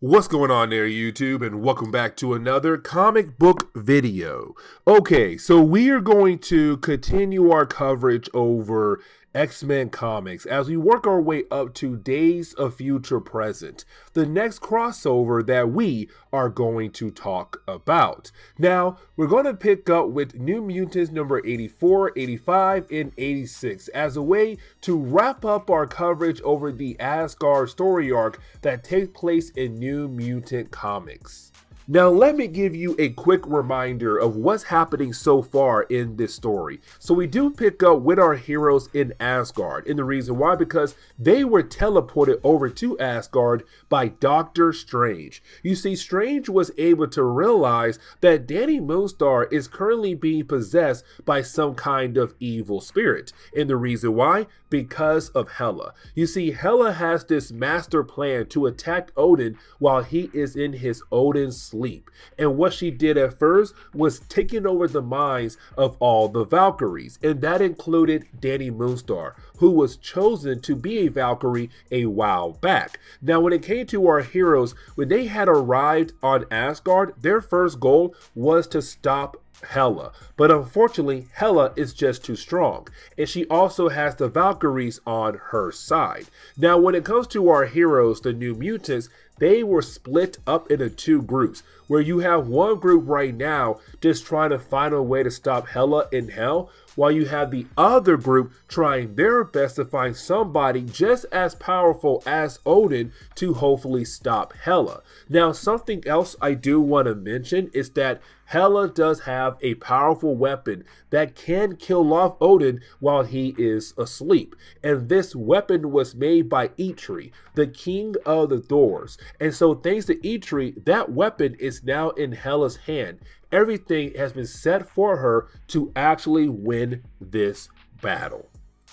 What's going on there, YouTube, and welcome back to another comic book video. Okay, so we are going to continue our coverage over X-Men comics as we work our way up to Days of Future Present, the next crossover that we are going to talk about. Now, we're going to pick up with New Mutants number 84, 85, and 86 as a way to wrap up our coverage over the Asgard story arc that takes place in New Mutant comics. Now let me give you a quick reminder of what's happening so far in this story. So we do pick up with our heroes in Asgard, and the reason why, because they were teleported over to Asgard by Doctor Strange. You see, Strange was able to realize that Danny Moonstar is currently being possessed by some kind of evil spirit, and the reason why, because of Hela. You see, Hela has this master plan to attack Odin while he is in his Odin sleep. And what she did at first was taking over the minds of all the Valkyries, and that included Danny Moonstar, who was chosen to be a Valkyrie a while back. Now, when it came to our heroes, when they had arrived on Asgard, their first goal was to stop Hela, but unfortunately Hela is just too strong, and she also has the Valkyries on her side. Now when it comes to our heroes, the New Mutants, they were split up into two groups, where you have one group right now just trying to find a way to stop Hela in hell, while you have the other group trying their best to find somebody just as powerful as Odin to hopefully stop Hela. Now something else I do want to mention is that Hela does have a powerful weapon that can kill off Odin while he is asleep. And this weapon was made by Eitri, the king of the Thors. And so thanks to Eitri, that weapon is now in Hela's hand. Everything has been set for her to actually win this battle.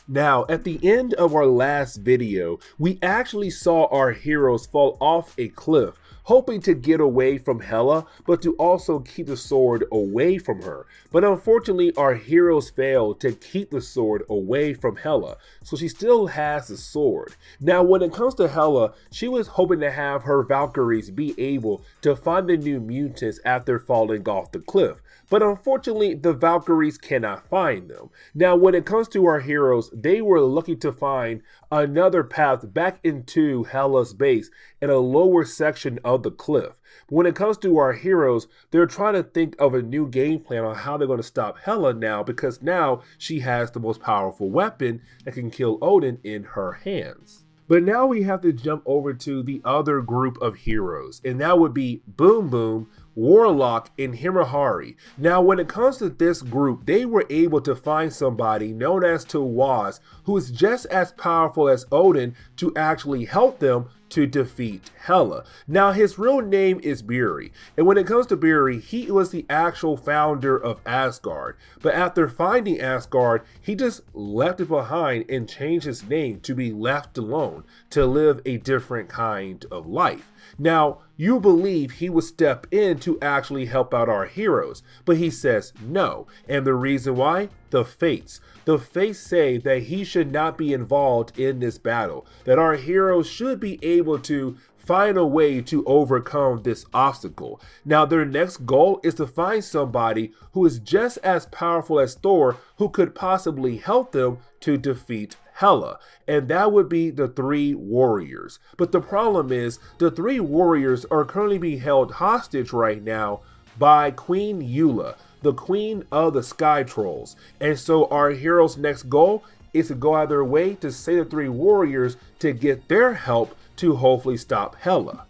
Now, at the end of our last video, we actually saw our heroes fall off a cliff, hoping to get away from Hela, but to also keep the sword away from her. But unfortunately, our heroes failed to keep the sword away from Hela, so she still has the sword. Now, when it comes to Hela, she was hoping to have her Valkyries be able to find the New Mutants after falling off the cliff. But unfortunately, the Valkyries cannot find them. Now, when it comes to our heroes, they were looking to find another path back into Hela's base in a lower section of the cliff. But when it comes to our heroes, they're trying to think of a new game plan on how they're going to stop Hela now, because now she has the most powerful weapon that can kill Odin in her hands. But now we have to jump over to the other group of heroes, and that would be Boom Boom, Warlock, and Himahari. Now when it comes to this group, they were able to find somebody known as Tawaz, who is just as powerful as Odin, to actually help them to defeat Hela. Now his real name is Buri, and when it comes to Buri, he was the actual founder of Asgard, but after finding Asgard, he just left it behind and changed his name to be Left Alone, to live a different kind of life. Now, you believe he would step in to actually help out our heroes, but he says no. And the reason why? The Fates. The Fates say that he should not be involved in this battle, that our heroes should be able to find a way to overcome this obstacle. Now their next goal is to find somebody who is just as powerful as Thor, who could possibly help them to defeat Hela, and that would be the three warriors. But the problem is, the three warriors are currently being held hostage right now by Queen Hela, the queen of the Sky Trolls. And so our hero's next goal is to go out of their way to save the three warriors to get their help to hopefully stop Hela.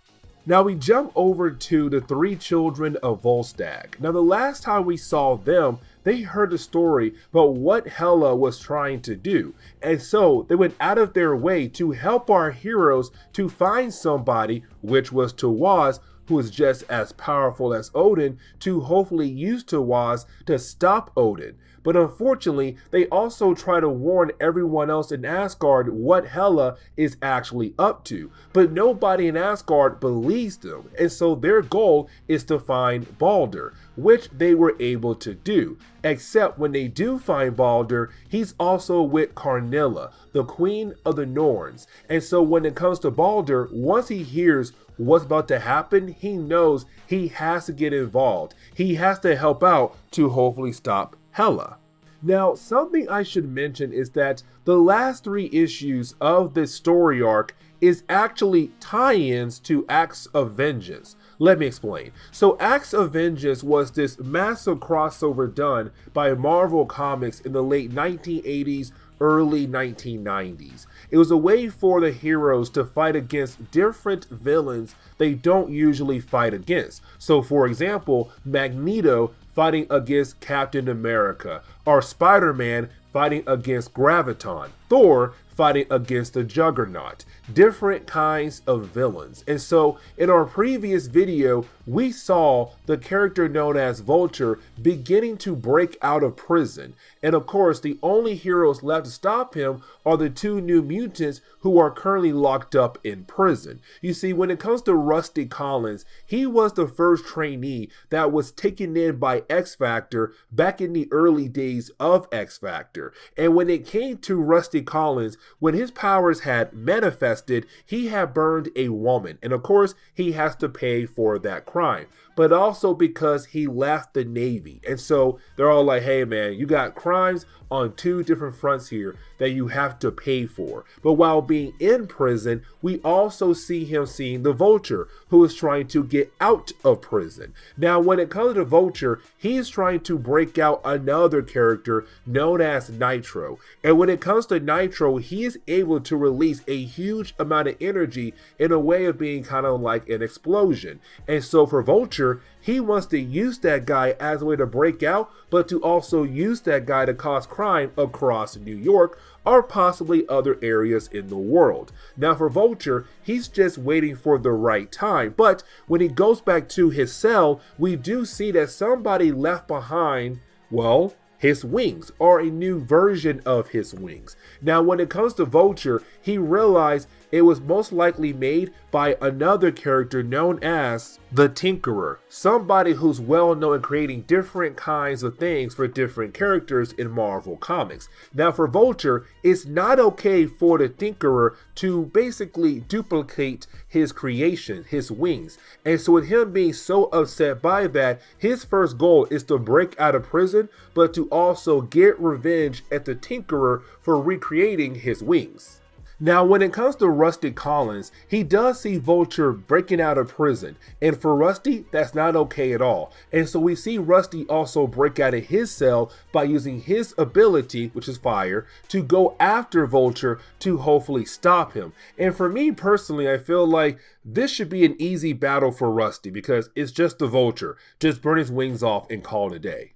Now we jump over to the three children of Volstagg. Now the last time we saw them, they heard the story about what Hela was trying to do. And so they went out of their way to help our heroes to find somebody, which was Tawaz, who is just as powerful as Odin, to hopefully use Tawaz to stop Odin. But unfortunately, they also try to warn everyone else in Asgard what Hela is actually up to. But nobody in Asgard believes them, and so their goal is to find Baldur, which they were able to do. Except when they do find Baldur, he's also with Karnilla, the queen of the Norns. And so when it comes to Baldur, once he hears what's about to happen, he knows he has to get involved. He has to help out to hopefully stop Hela. Now, something I should mention is that the last 3 issues of this story arc is actually tie-ins to Acts of Vengeance. Let me explain. So Acts of Vengeance was this massive crossover done by Marvel Comics in the late 1980s, early 1990s. It was a way for the heroes to fight against different villains they don't usually fight against. So for example, Magneto fighting against Captain America, or Spider-Man fighting against Graviton, Thor fighting against the Juggernaut, different kinds of villains. And so in our previous video, we saw the character known as Vulture beginning to break out of prison. And of course, the only heroes left to stop him are the 2 new mutants who are currently locked up in prison. You see, when it comes to Rusty Collins, he was the first trainee that was taken in by X Factor back in the early days of X Factor. And when it came to Rusty Collins, when his powers had manifested, he had burned a woman. And of course, he has to pay for that crime, but also because he left the Navy. And so they're all like, hey man, you got crimes on 2 different fronts here that you have to pay for. But while being in prison, we also see him seeing the Vulture, who is trying to get out of prison. Now, when it comes to Vulture, he is trying to break out another character known as Nitro. And when it comes to Nitro, he is able to release a huge amount of energy in a way of being kind of like an explosion. And so for Vulture, he wants to use that guy as a way to break out, but to also use that guy to cause crime across New York or possibly other areas in the world. Now for Vulture, he's just waiting for the right time. But when he goes back to his cell, we do see that somebody left behind, well, his wings, or a new version of his wings. Now when it comes to Vulture, he realized it was most likely made by another character known as the Tinkerer, somebody who's well known in creating different kinds of things for different characters in Marvel Comics. Now for Vulture, it's not okay for the Tinkerer to basically duplicate his creation, his wings. And so with him being so upset by that, his first goal is to break out of prison, but to also get revenge at the Tinkerer for recreating his wings. Now, when it comes to Rusty Collins, he does see Vulture breaking out of prison, and for Rusty, that's not okay at all. And so we see Rusty also break out of his cell by using his ability, which is fire, to go after Vulture to hopefully stop him. And for me personally, I feel like this should be an easy battle for Rusty because it's just the Vulture. Just burn his wings off and call it a day.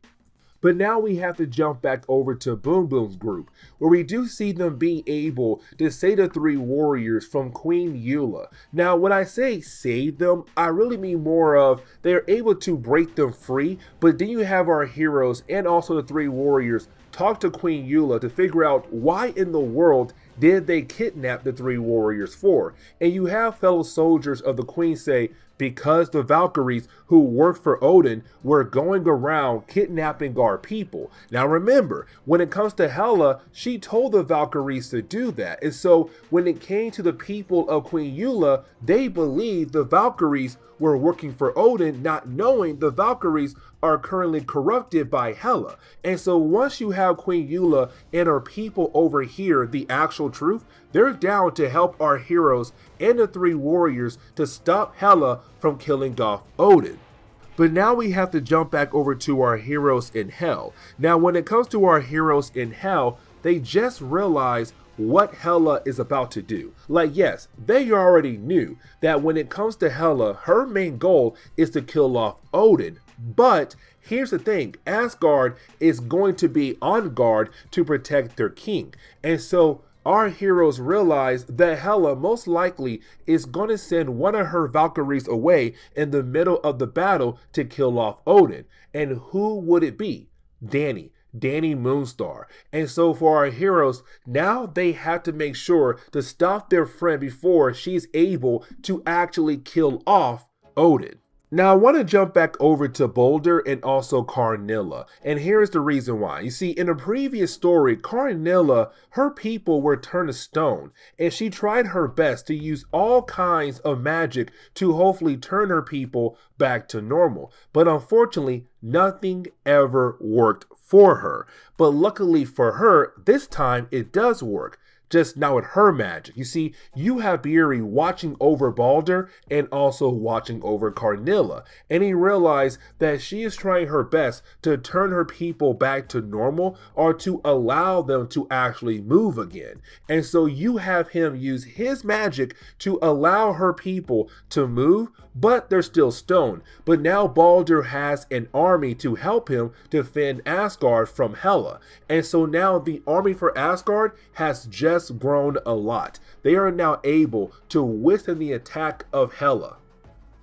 But now we have to jump back over to Boom Boom's group, where we do see them being able to save the 3 warriors from Queen Hela. Now, when I say save them, I really mean more of they're able to break them free, but then you have our heroes and also the 3 warriors talk to Queen Hela to figure out why in the world did they kidnap the 3 warriors for. And you have fellow soldiers of the Queen say, because the Valkyries who worked for Odin were going around kidnapping our people. Now remember, when it comes to Hela, she told the Valkyries to do that. And so when it came to the people of Queen Hela, they believed the Valkyries were working for Odin, not knowing the Valkyries are currently corrupted by Hela. And so once you have Queen Hela and her people over here, the actual truth, they're down to help our heroes and the 3 warriors to stop Hela from killing off Odin. But now we have to jump back over to our heroes in Hell. Now when it comes to our heroes in Hell, they just realized what Hela is about to do. Like, yes, they already knew that when it comes to Hela, her main goal is to kill off Odin. But here's the thing, Asgard is going to be on guard to protect their king. And so our heroes realize that Hela most likely is going to send one of her Valkyries away in the middle of the battle to kill off Odin. And who would it be? Danny Moonstar. And so for our heroes, now they have to make sure to stop their friend before she's able to actually kill off Odin. Now, I want to jump back over to Boulder and also Carnilla, and here's the reason why. You see, in a previous story, Carnilla, her people were turned to stone, and she tried her best to use all kinds of magic to hopefully turn her people back to normal. But unfortunately, nothing ever worked for her. But luckily for her, this time it does work. Just not with her magic. You see, you have Beery watching over Balder and also watching over Carnilla. And he realized that she is trying her best to turn her people back to normal or to allow them to actually move again. And so you have him use his magic to allow her people to move, but they're still stone. But now Balder has an army to help him defend Asgard from Hela. And so now the army for Asgard has just grown a lot. They are now able to withstand the attack of Hela.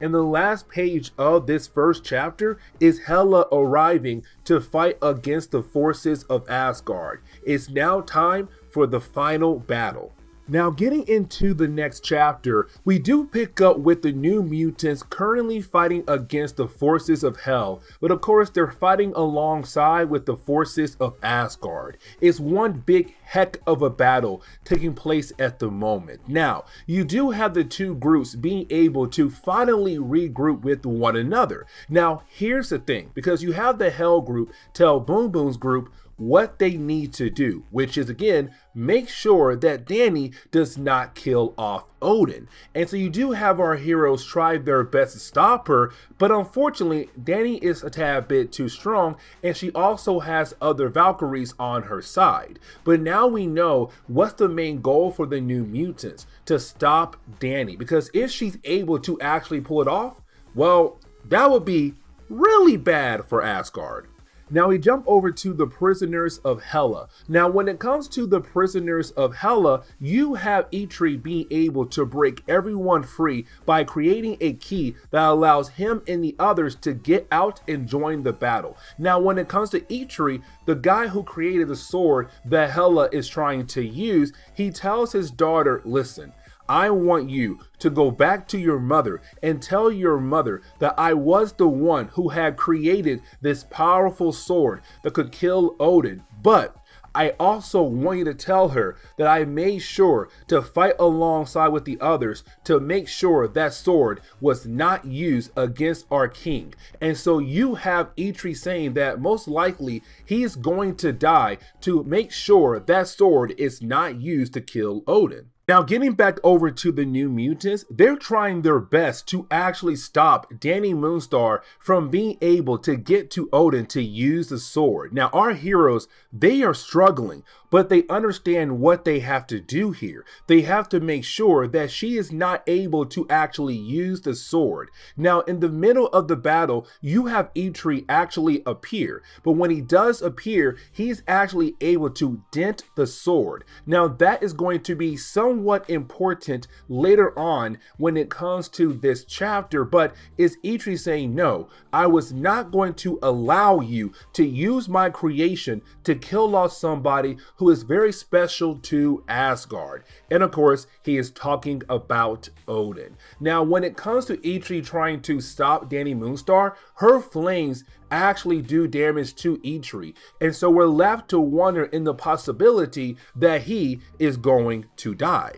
And the last page of this first chapter is Hela arriving to fight against the forces of Asgard. It's now time for the final battle. Now, getting into the next chapter, we do pick up with the New Mutants currently fighting against the forces of Hell, but of course they're fighting alongside with the forces of Asgard. It's one big heck of a battle taking place at the moment. Now, you do have the two groups being able to finally regroup with one another. Now, here's the thing, because you have the Hell group tell Boom Boom's group what they need to do, which is again, make sure that Danny does not kill off Odin. And so you do have our heroes try their best to stop her, but unfortunately, Danny is a tad bit too strong, and she also has other Valkyries on her side. But now we know what's the main goal for the New Mutants, to stop Danny, because if she's able to actually pull it off, well, that would be really bad for Asgard. Now we jump over to the prisoners of Hela. Now when it comes to the prisoners of Hela, you have Eitri being able to break everyone free by creating a key that allows him and the others to get out and join the battle. Now when it comes to Eitri, the guy who created the sword that Hela is trying to use, he tells his daughter, listen, I want you to go back to your mother and tell your mother that I was the one who had created this powerful sword that could kill Odin. But I also want you to tell her that I made sure to fight alongside with the others to make sure that sword was not used against our king. And so you have Eitri saying that most likely he's going to die to make sure that sword is not used to kill Odin. Now getting back over to the New Mutants, they're trying their best to actually stop Danny Moonstar from being able to get to Odin to use the sword. Now our heroes, they are struggling, but they understand what they have to do here. They have to make sure that she is not able to actually use the sword. Now in the middle of the battle, you have Eitri actually appear, but when he does appear, he's actually able to dent the sword. Now that is going to be somewhat important later on when it comes to this chapter, but is Eitri saying, no, I was not going to allow you to use my creation to kill off somebody who is very special to Asgard. And of course, he is talking about Odin. Now, when it comes to Eitri trying to stop Danny Moonstar, her flames actually do damage to Eitri. And so we're left to wonder in the possibility that he is going to die.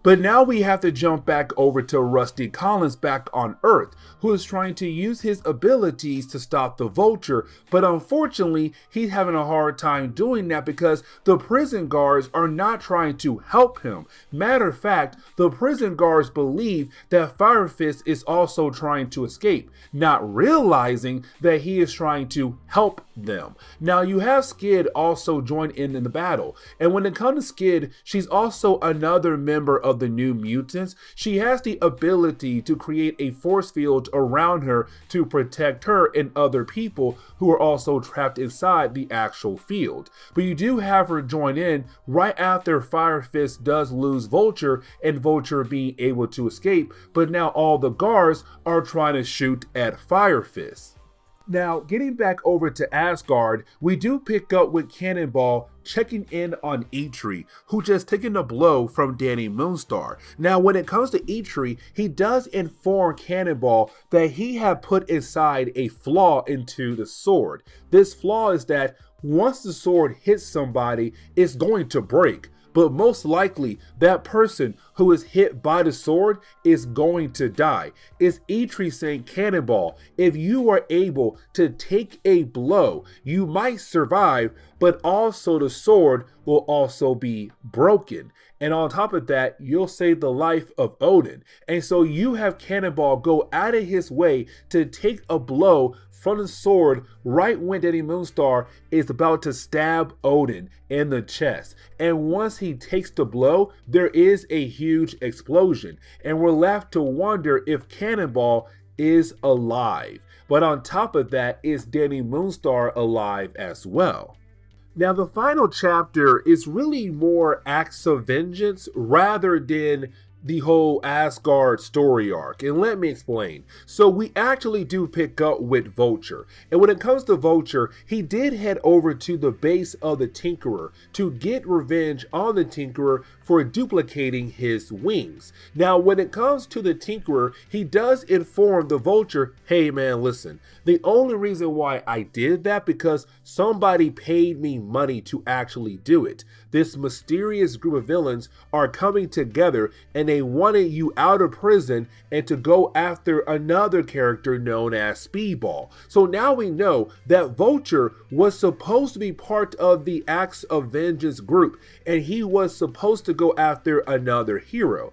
But now we have to jump back over to Rusty Collins back on Earth, who is trying to use his abilities to stop the Vulture, but unfortunately he's having a hard time doing that because the prison guards are not trying to help him. Matter of fact, the prison guards believe that Fire Fist is also trying to escape, not realizing that he is trying to help them. Now you have Skid also join in the battle, and when it comes to Skid, she's also another member of the New Mutants. She has the ability to create a force field around her to protect her and other people who are also trapped inside the actual field. But you do have her join in right after Fire Fist does lose Vulture and Vulture being able to escape, but now all the guards are trying to shoot at Fire Fist. Now, getting back over to Asgard, we do pick up with Cannonball checking in on Eitri, who just taken a blow from Danny Moonstar. Now, when it comes to Eitri, he does inform Cannonball that he had put inside a flaw into the sword. This flaw is that once the sword hits somebody, it's going to break. But most likely, that person who is hit by the sword is going to die. It's Eitri saying, Cannonball, if you are able to take a blow, you might survive, but also the sword will also be broken. And on top of that, you'll save the life of Odin. And so you have Cannonball go out of his way to take a blow from the sword right when Danny Moonstar is about to stab Odin in the chest. And once he takes the blow, there is a huge explosion. And we're left to wonder if Cannonball is alive. But on top of that, is Danny Moonstar alive as well? Now, the final chapter is really more acts of vengeance rather than the whole Asgard story arc, and let me explain. So we actually do pick up with Vulture, and when it comes to Vulture, he did head over to the base of the Tinkerer to get revenge on the Tinkerer for duplicating his wings. Now, when it comes to the Tinkerer, he does inform the Vulture, hey man, listen, the only reason why I did that because somebody paid me money to actually do it. This mysterious group of villains are coming together and they wanted you out of prison and to go after another character known as Speedball. So now we know that Vulture was supposed to be part of the Acts of Vengeance group and he was supposed to go after another hero.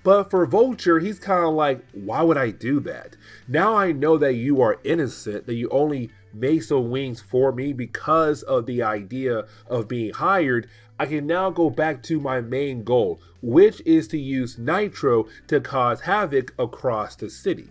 But for Vulture, he's kind of like, why would I do that? Now I know that you are innocent, that you only made some wings for me because of the idea of being hired. I can now go back to my main goal, which is to use Nitro to cause havoc across the city.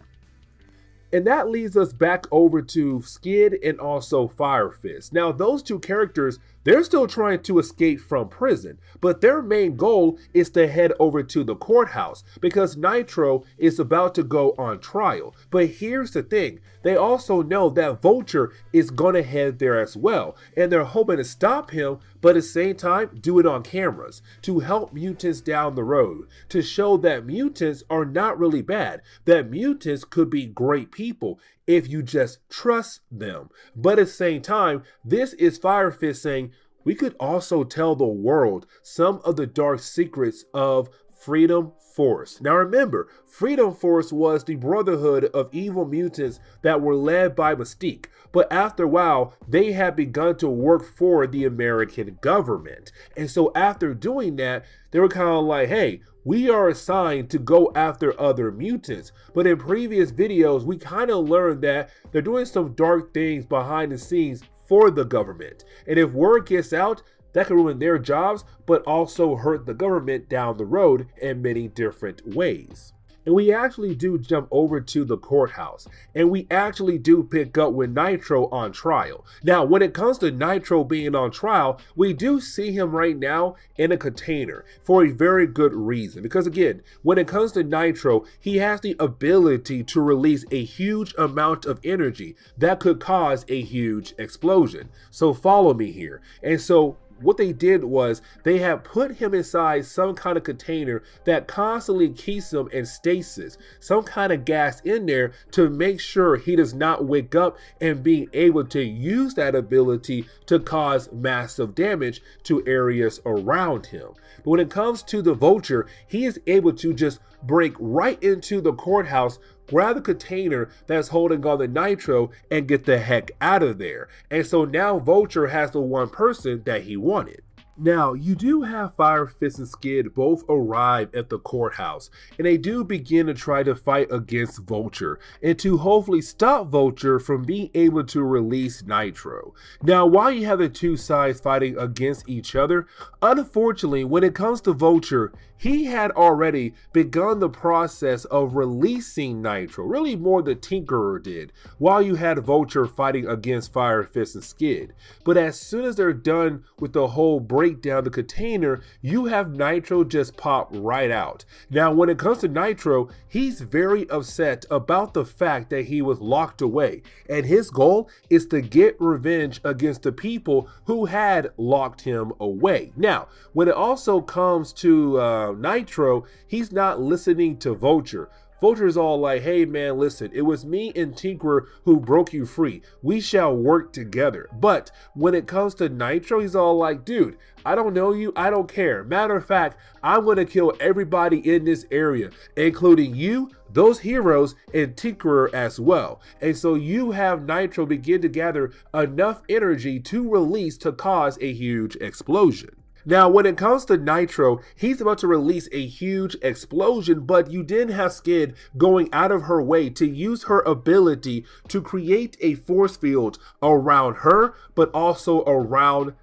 And that leads us back over to Skid and also Fire Fist. Now, those two characters, they're still trying to escape from prison, but their main goal is to head over to the courthouse because Nitro is about to go on trial. But here's the thing, they also know that Vulture is going to head there as well, and they're hoping to stop him, but at the same time, do it on cameras to help mutants down the road, to show that mutants are not really bad, that mutants could be great people if you just trust them. But at the same time, this is Fire Fist saying, we could also tell the world some of the dark secrets of Freedom Force. Now remember, Freedom Force was the brotherhood of evil mutants that were led by Mystique. But after a while, they had begun to work for the American government. And so after doing that, they were kind of like, hey, we are assigned to go after other mutants. But in previous videos, we kind of learned that they're doing some dark things behind the scenes for the government. And if word gets out, that could ruin their jobs, but also hurt the government down the road in many different ways. And we actually do jump over to the courthouse, and we actually do pick up with Nitro on trial. Now, when it comes to Nitro being on trial, we do see him right now in a container for a very good reason. Because again, when it comes to Nitro, he has the ability to release a huge amount of energy that could cause a huge explosion. So follow me here. And so what they did was they had put him inside some kind of container that constantly keeps him in stasis, some kind of gas in there to make sure he does not wake up and being able to use that ability to cause massive damage to areas around him. But when it comes to the Vulture, he is able to just break right into the courthouse, grab the container that's holding all the Nitro, and get the heck out of there. And so now Vulture has the one person that he wanted. Now, you do have Fire Fist and Skid both arrive at the courthouse, and they do begin to try to fight against Vulture, and to hopefully stop Vulture from being able to release Nitro. Now, while you have the two sides fighting against each other, unfortunately, when it comes to Vulture, he had already begun the process of releasing Nitro, really more the Tinkerer did, while you had Vulture fighting against Fire Fist and Skid. But as soon as they're done with the whole break break down the container, you have Nitro just pop right out. Now, when it comes to Nitro, he's very upset about the fact that he was locked away, and his goal is to get revenge against the people who had locked him away. Now, when it also comes to Nitro, he's not listening to Vulture. Vulture's all like, hey man, listen, it was me and Tinkerer who broke you free. We shall work together. But when it comes to Nitro, he's all like, dude, I don't know you, I don't care. Matter of fact, I'm gonna kill everybody in this area, including you, those heroes, and Tinkerer as well. And so you have Nitro begin to gather enough energy to release to cause a huge explosion. Now, when it comes to Nitro, he's about to release a huge explosion, but you didn't have Skid going out of her way to use her ability to create a force field around her, but also around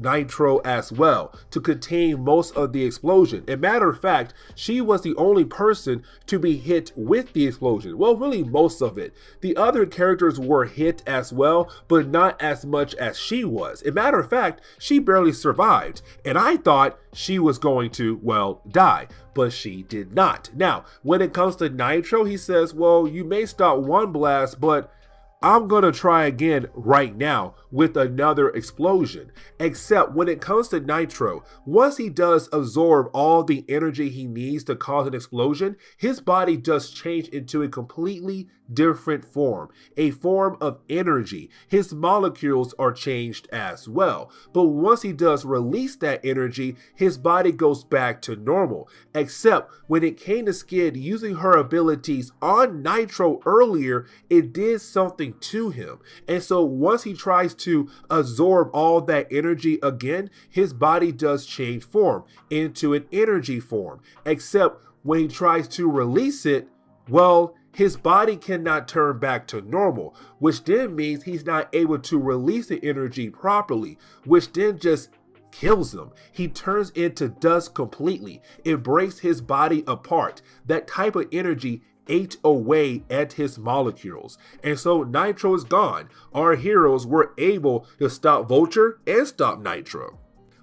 Nitro as well, to contain most of the explosion. As a matter of fact, she was the only person to be hit with the explosion. Well, really most of it. The other characters were hit as well, but not as much as she was. As a matter of fact, she barely survived, and I thought she was going to, well, die, but she did not. Now, when it comes to Nitro, he says, well, you may stop one blast, but I'm gonna try again right now with another explosion. Except when it comes to Nitro, once he does absorb all the energy he needs to cause an explosion, his body does change into a completely different form, a form of energy. His molecules are changed as well. But once he does release that energy, his body goes back to normal. Except when it came to Skid using her abilities on Nitro earlier, it did something to him. And so once he tries to absorb all that energy again, his body does change form into an energy form. Except when he tries to release it, well, his body cannot turn back to normal, which then means he's not able to release the energy properly, which then just kills him. He turns into dust completely. It breaks his body apart. That type of energy ate away at his molecules. And so Nitro is gone. Our heroes were able to stop Vulture and stop Nitro.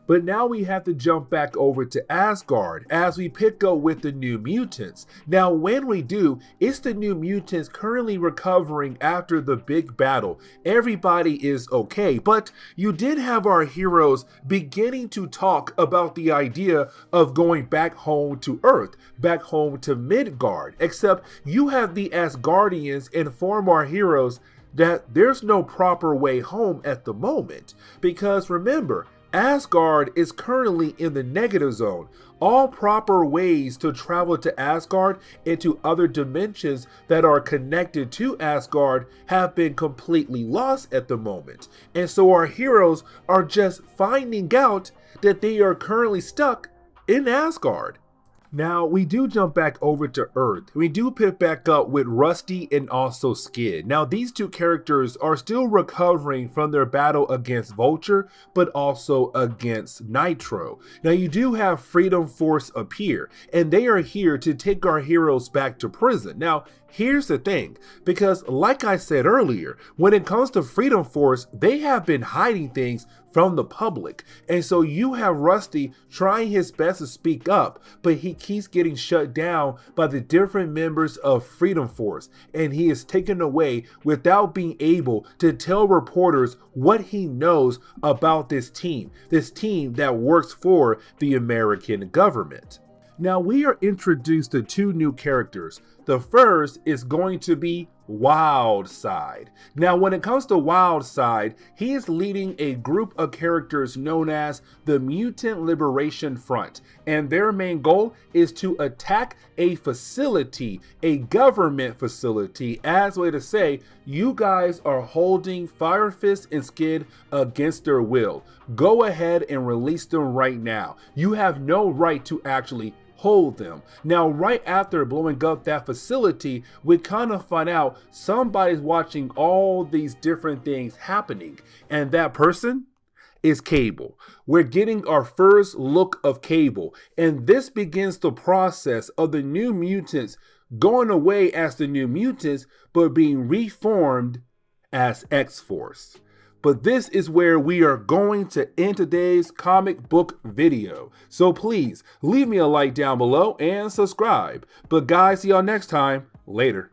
But now we have to jump back over to Asgard as we pick up with the New Mutants. Now when we do, it's the New Mutants currently recovering after the big battle. Everybody is okay, but you did have our heroes beginning to talk about the idea of going back home to Earth, back home to Midgard, except you have the Asgardians inform our heroes that there's no proper way home at the moment. Because remember, Asgard is currently in the negative zone. All proper ways to travel to Asgard into other dimensions that are connected to Asgard have been completely lost at the moment. And so our heroes are just finding out that they are currently stuck in Asgard. Now, we do jump back over to Earth. We do pick back up with Rusty and also Skid. Now, these two characters are still recovering from their battle against Vulture, but also against Nitro. Now, you do have Freedom Force appear, and they are here to take our heroes back to prison. Now, here's the thing, because like I said earlier, when it comes to Freedom Force, they have been hiding things from the public. And so you have Rusty trying his best to speak up, but he keeps getting shut down by the different members of Freedom Force. And he is taken away without being able to tell reporters what he knows about this team that works for the American government. Now we are introduced to two new characters. The first is going to be Wildside. Now when it comes to Wildside, he is leading a group of characters known as the Mutant Liberation Front, and their main goal is to attack a facility, a government facility, as a way to say, you guys are holding Fire Fist and Skid against their will. Go ahead and release them right now. You have no right to actually hold them. Now, right after blowing up that facility, we kind of find out somebody's watching all these different things happening, and that person is Cable. We're getting our first look of Cable, and this begins the process of the New Mutants going away as the New Mutants, but being reformed as X-Force. But this is where we are going to end today's comic book video. So please leave me a like down below and subscribe. But guys, see y'all next time. Later.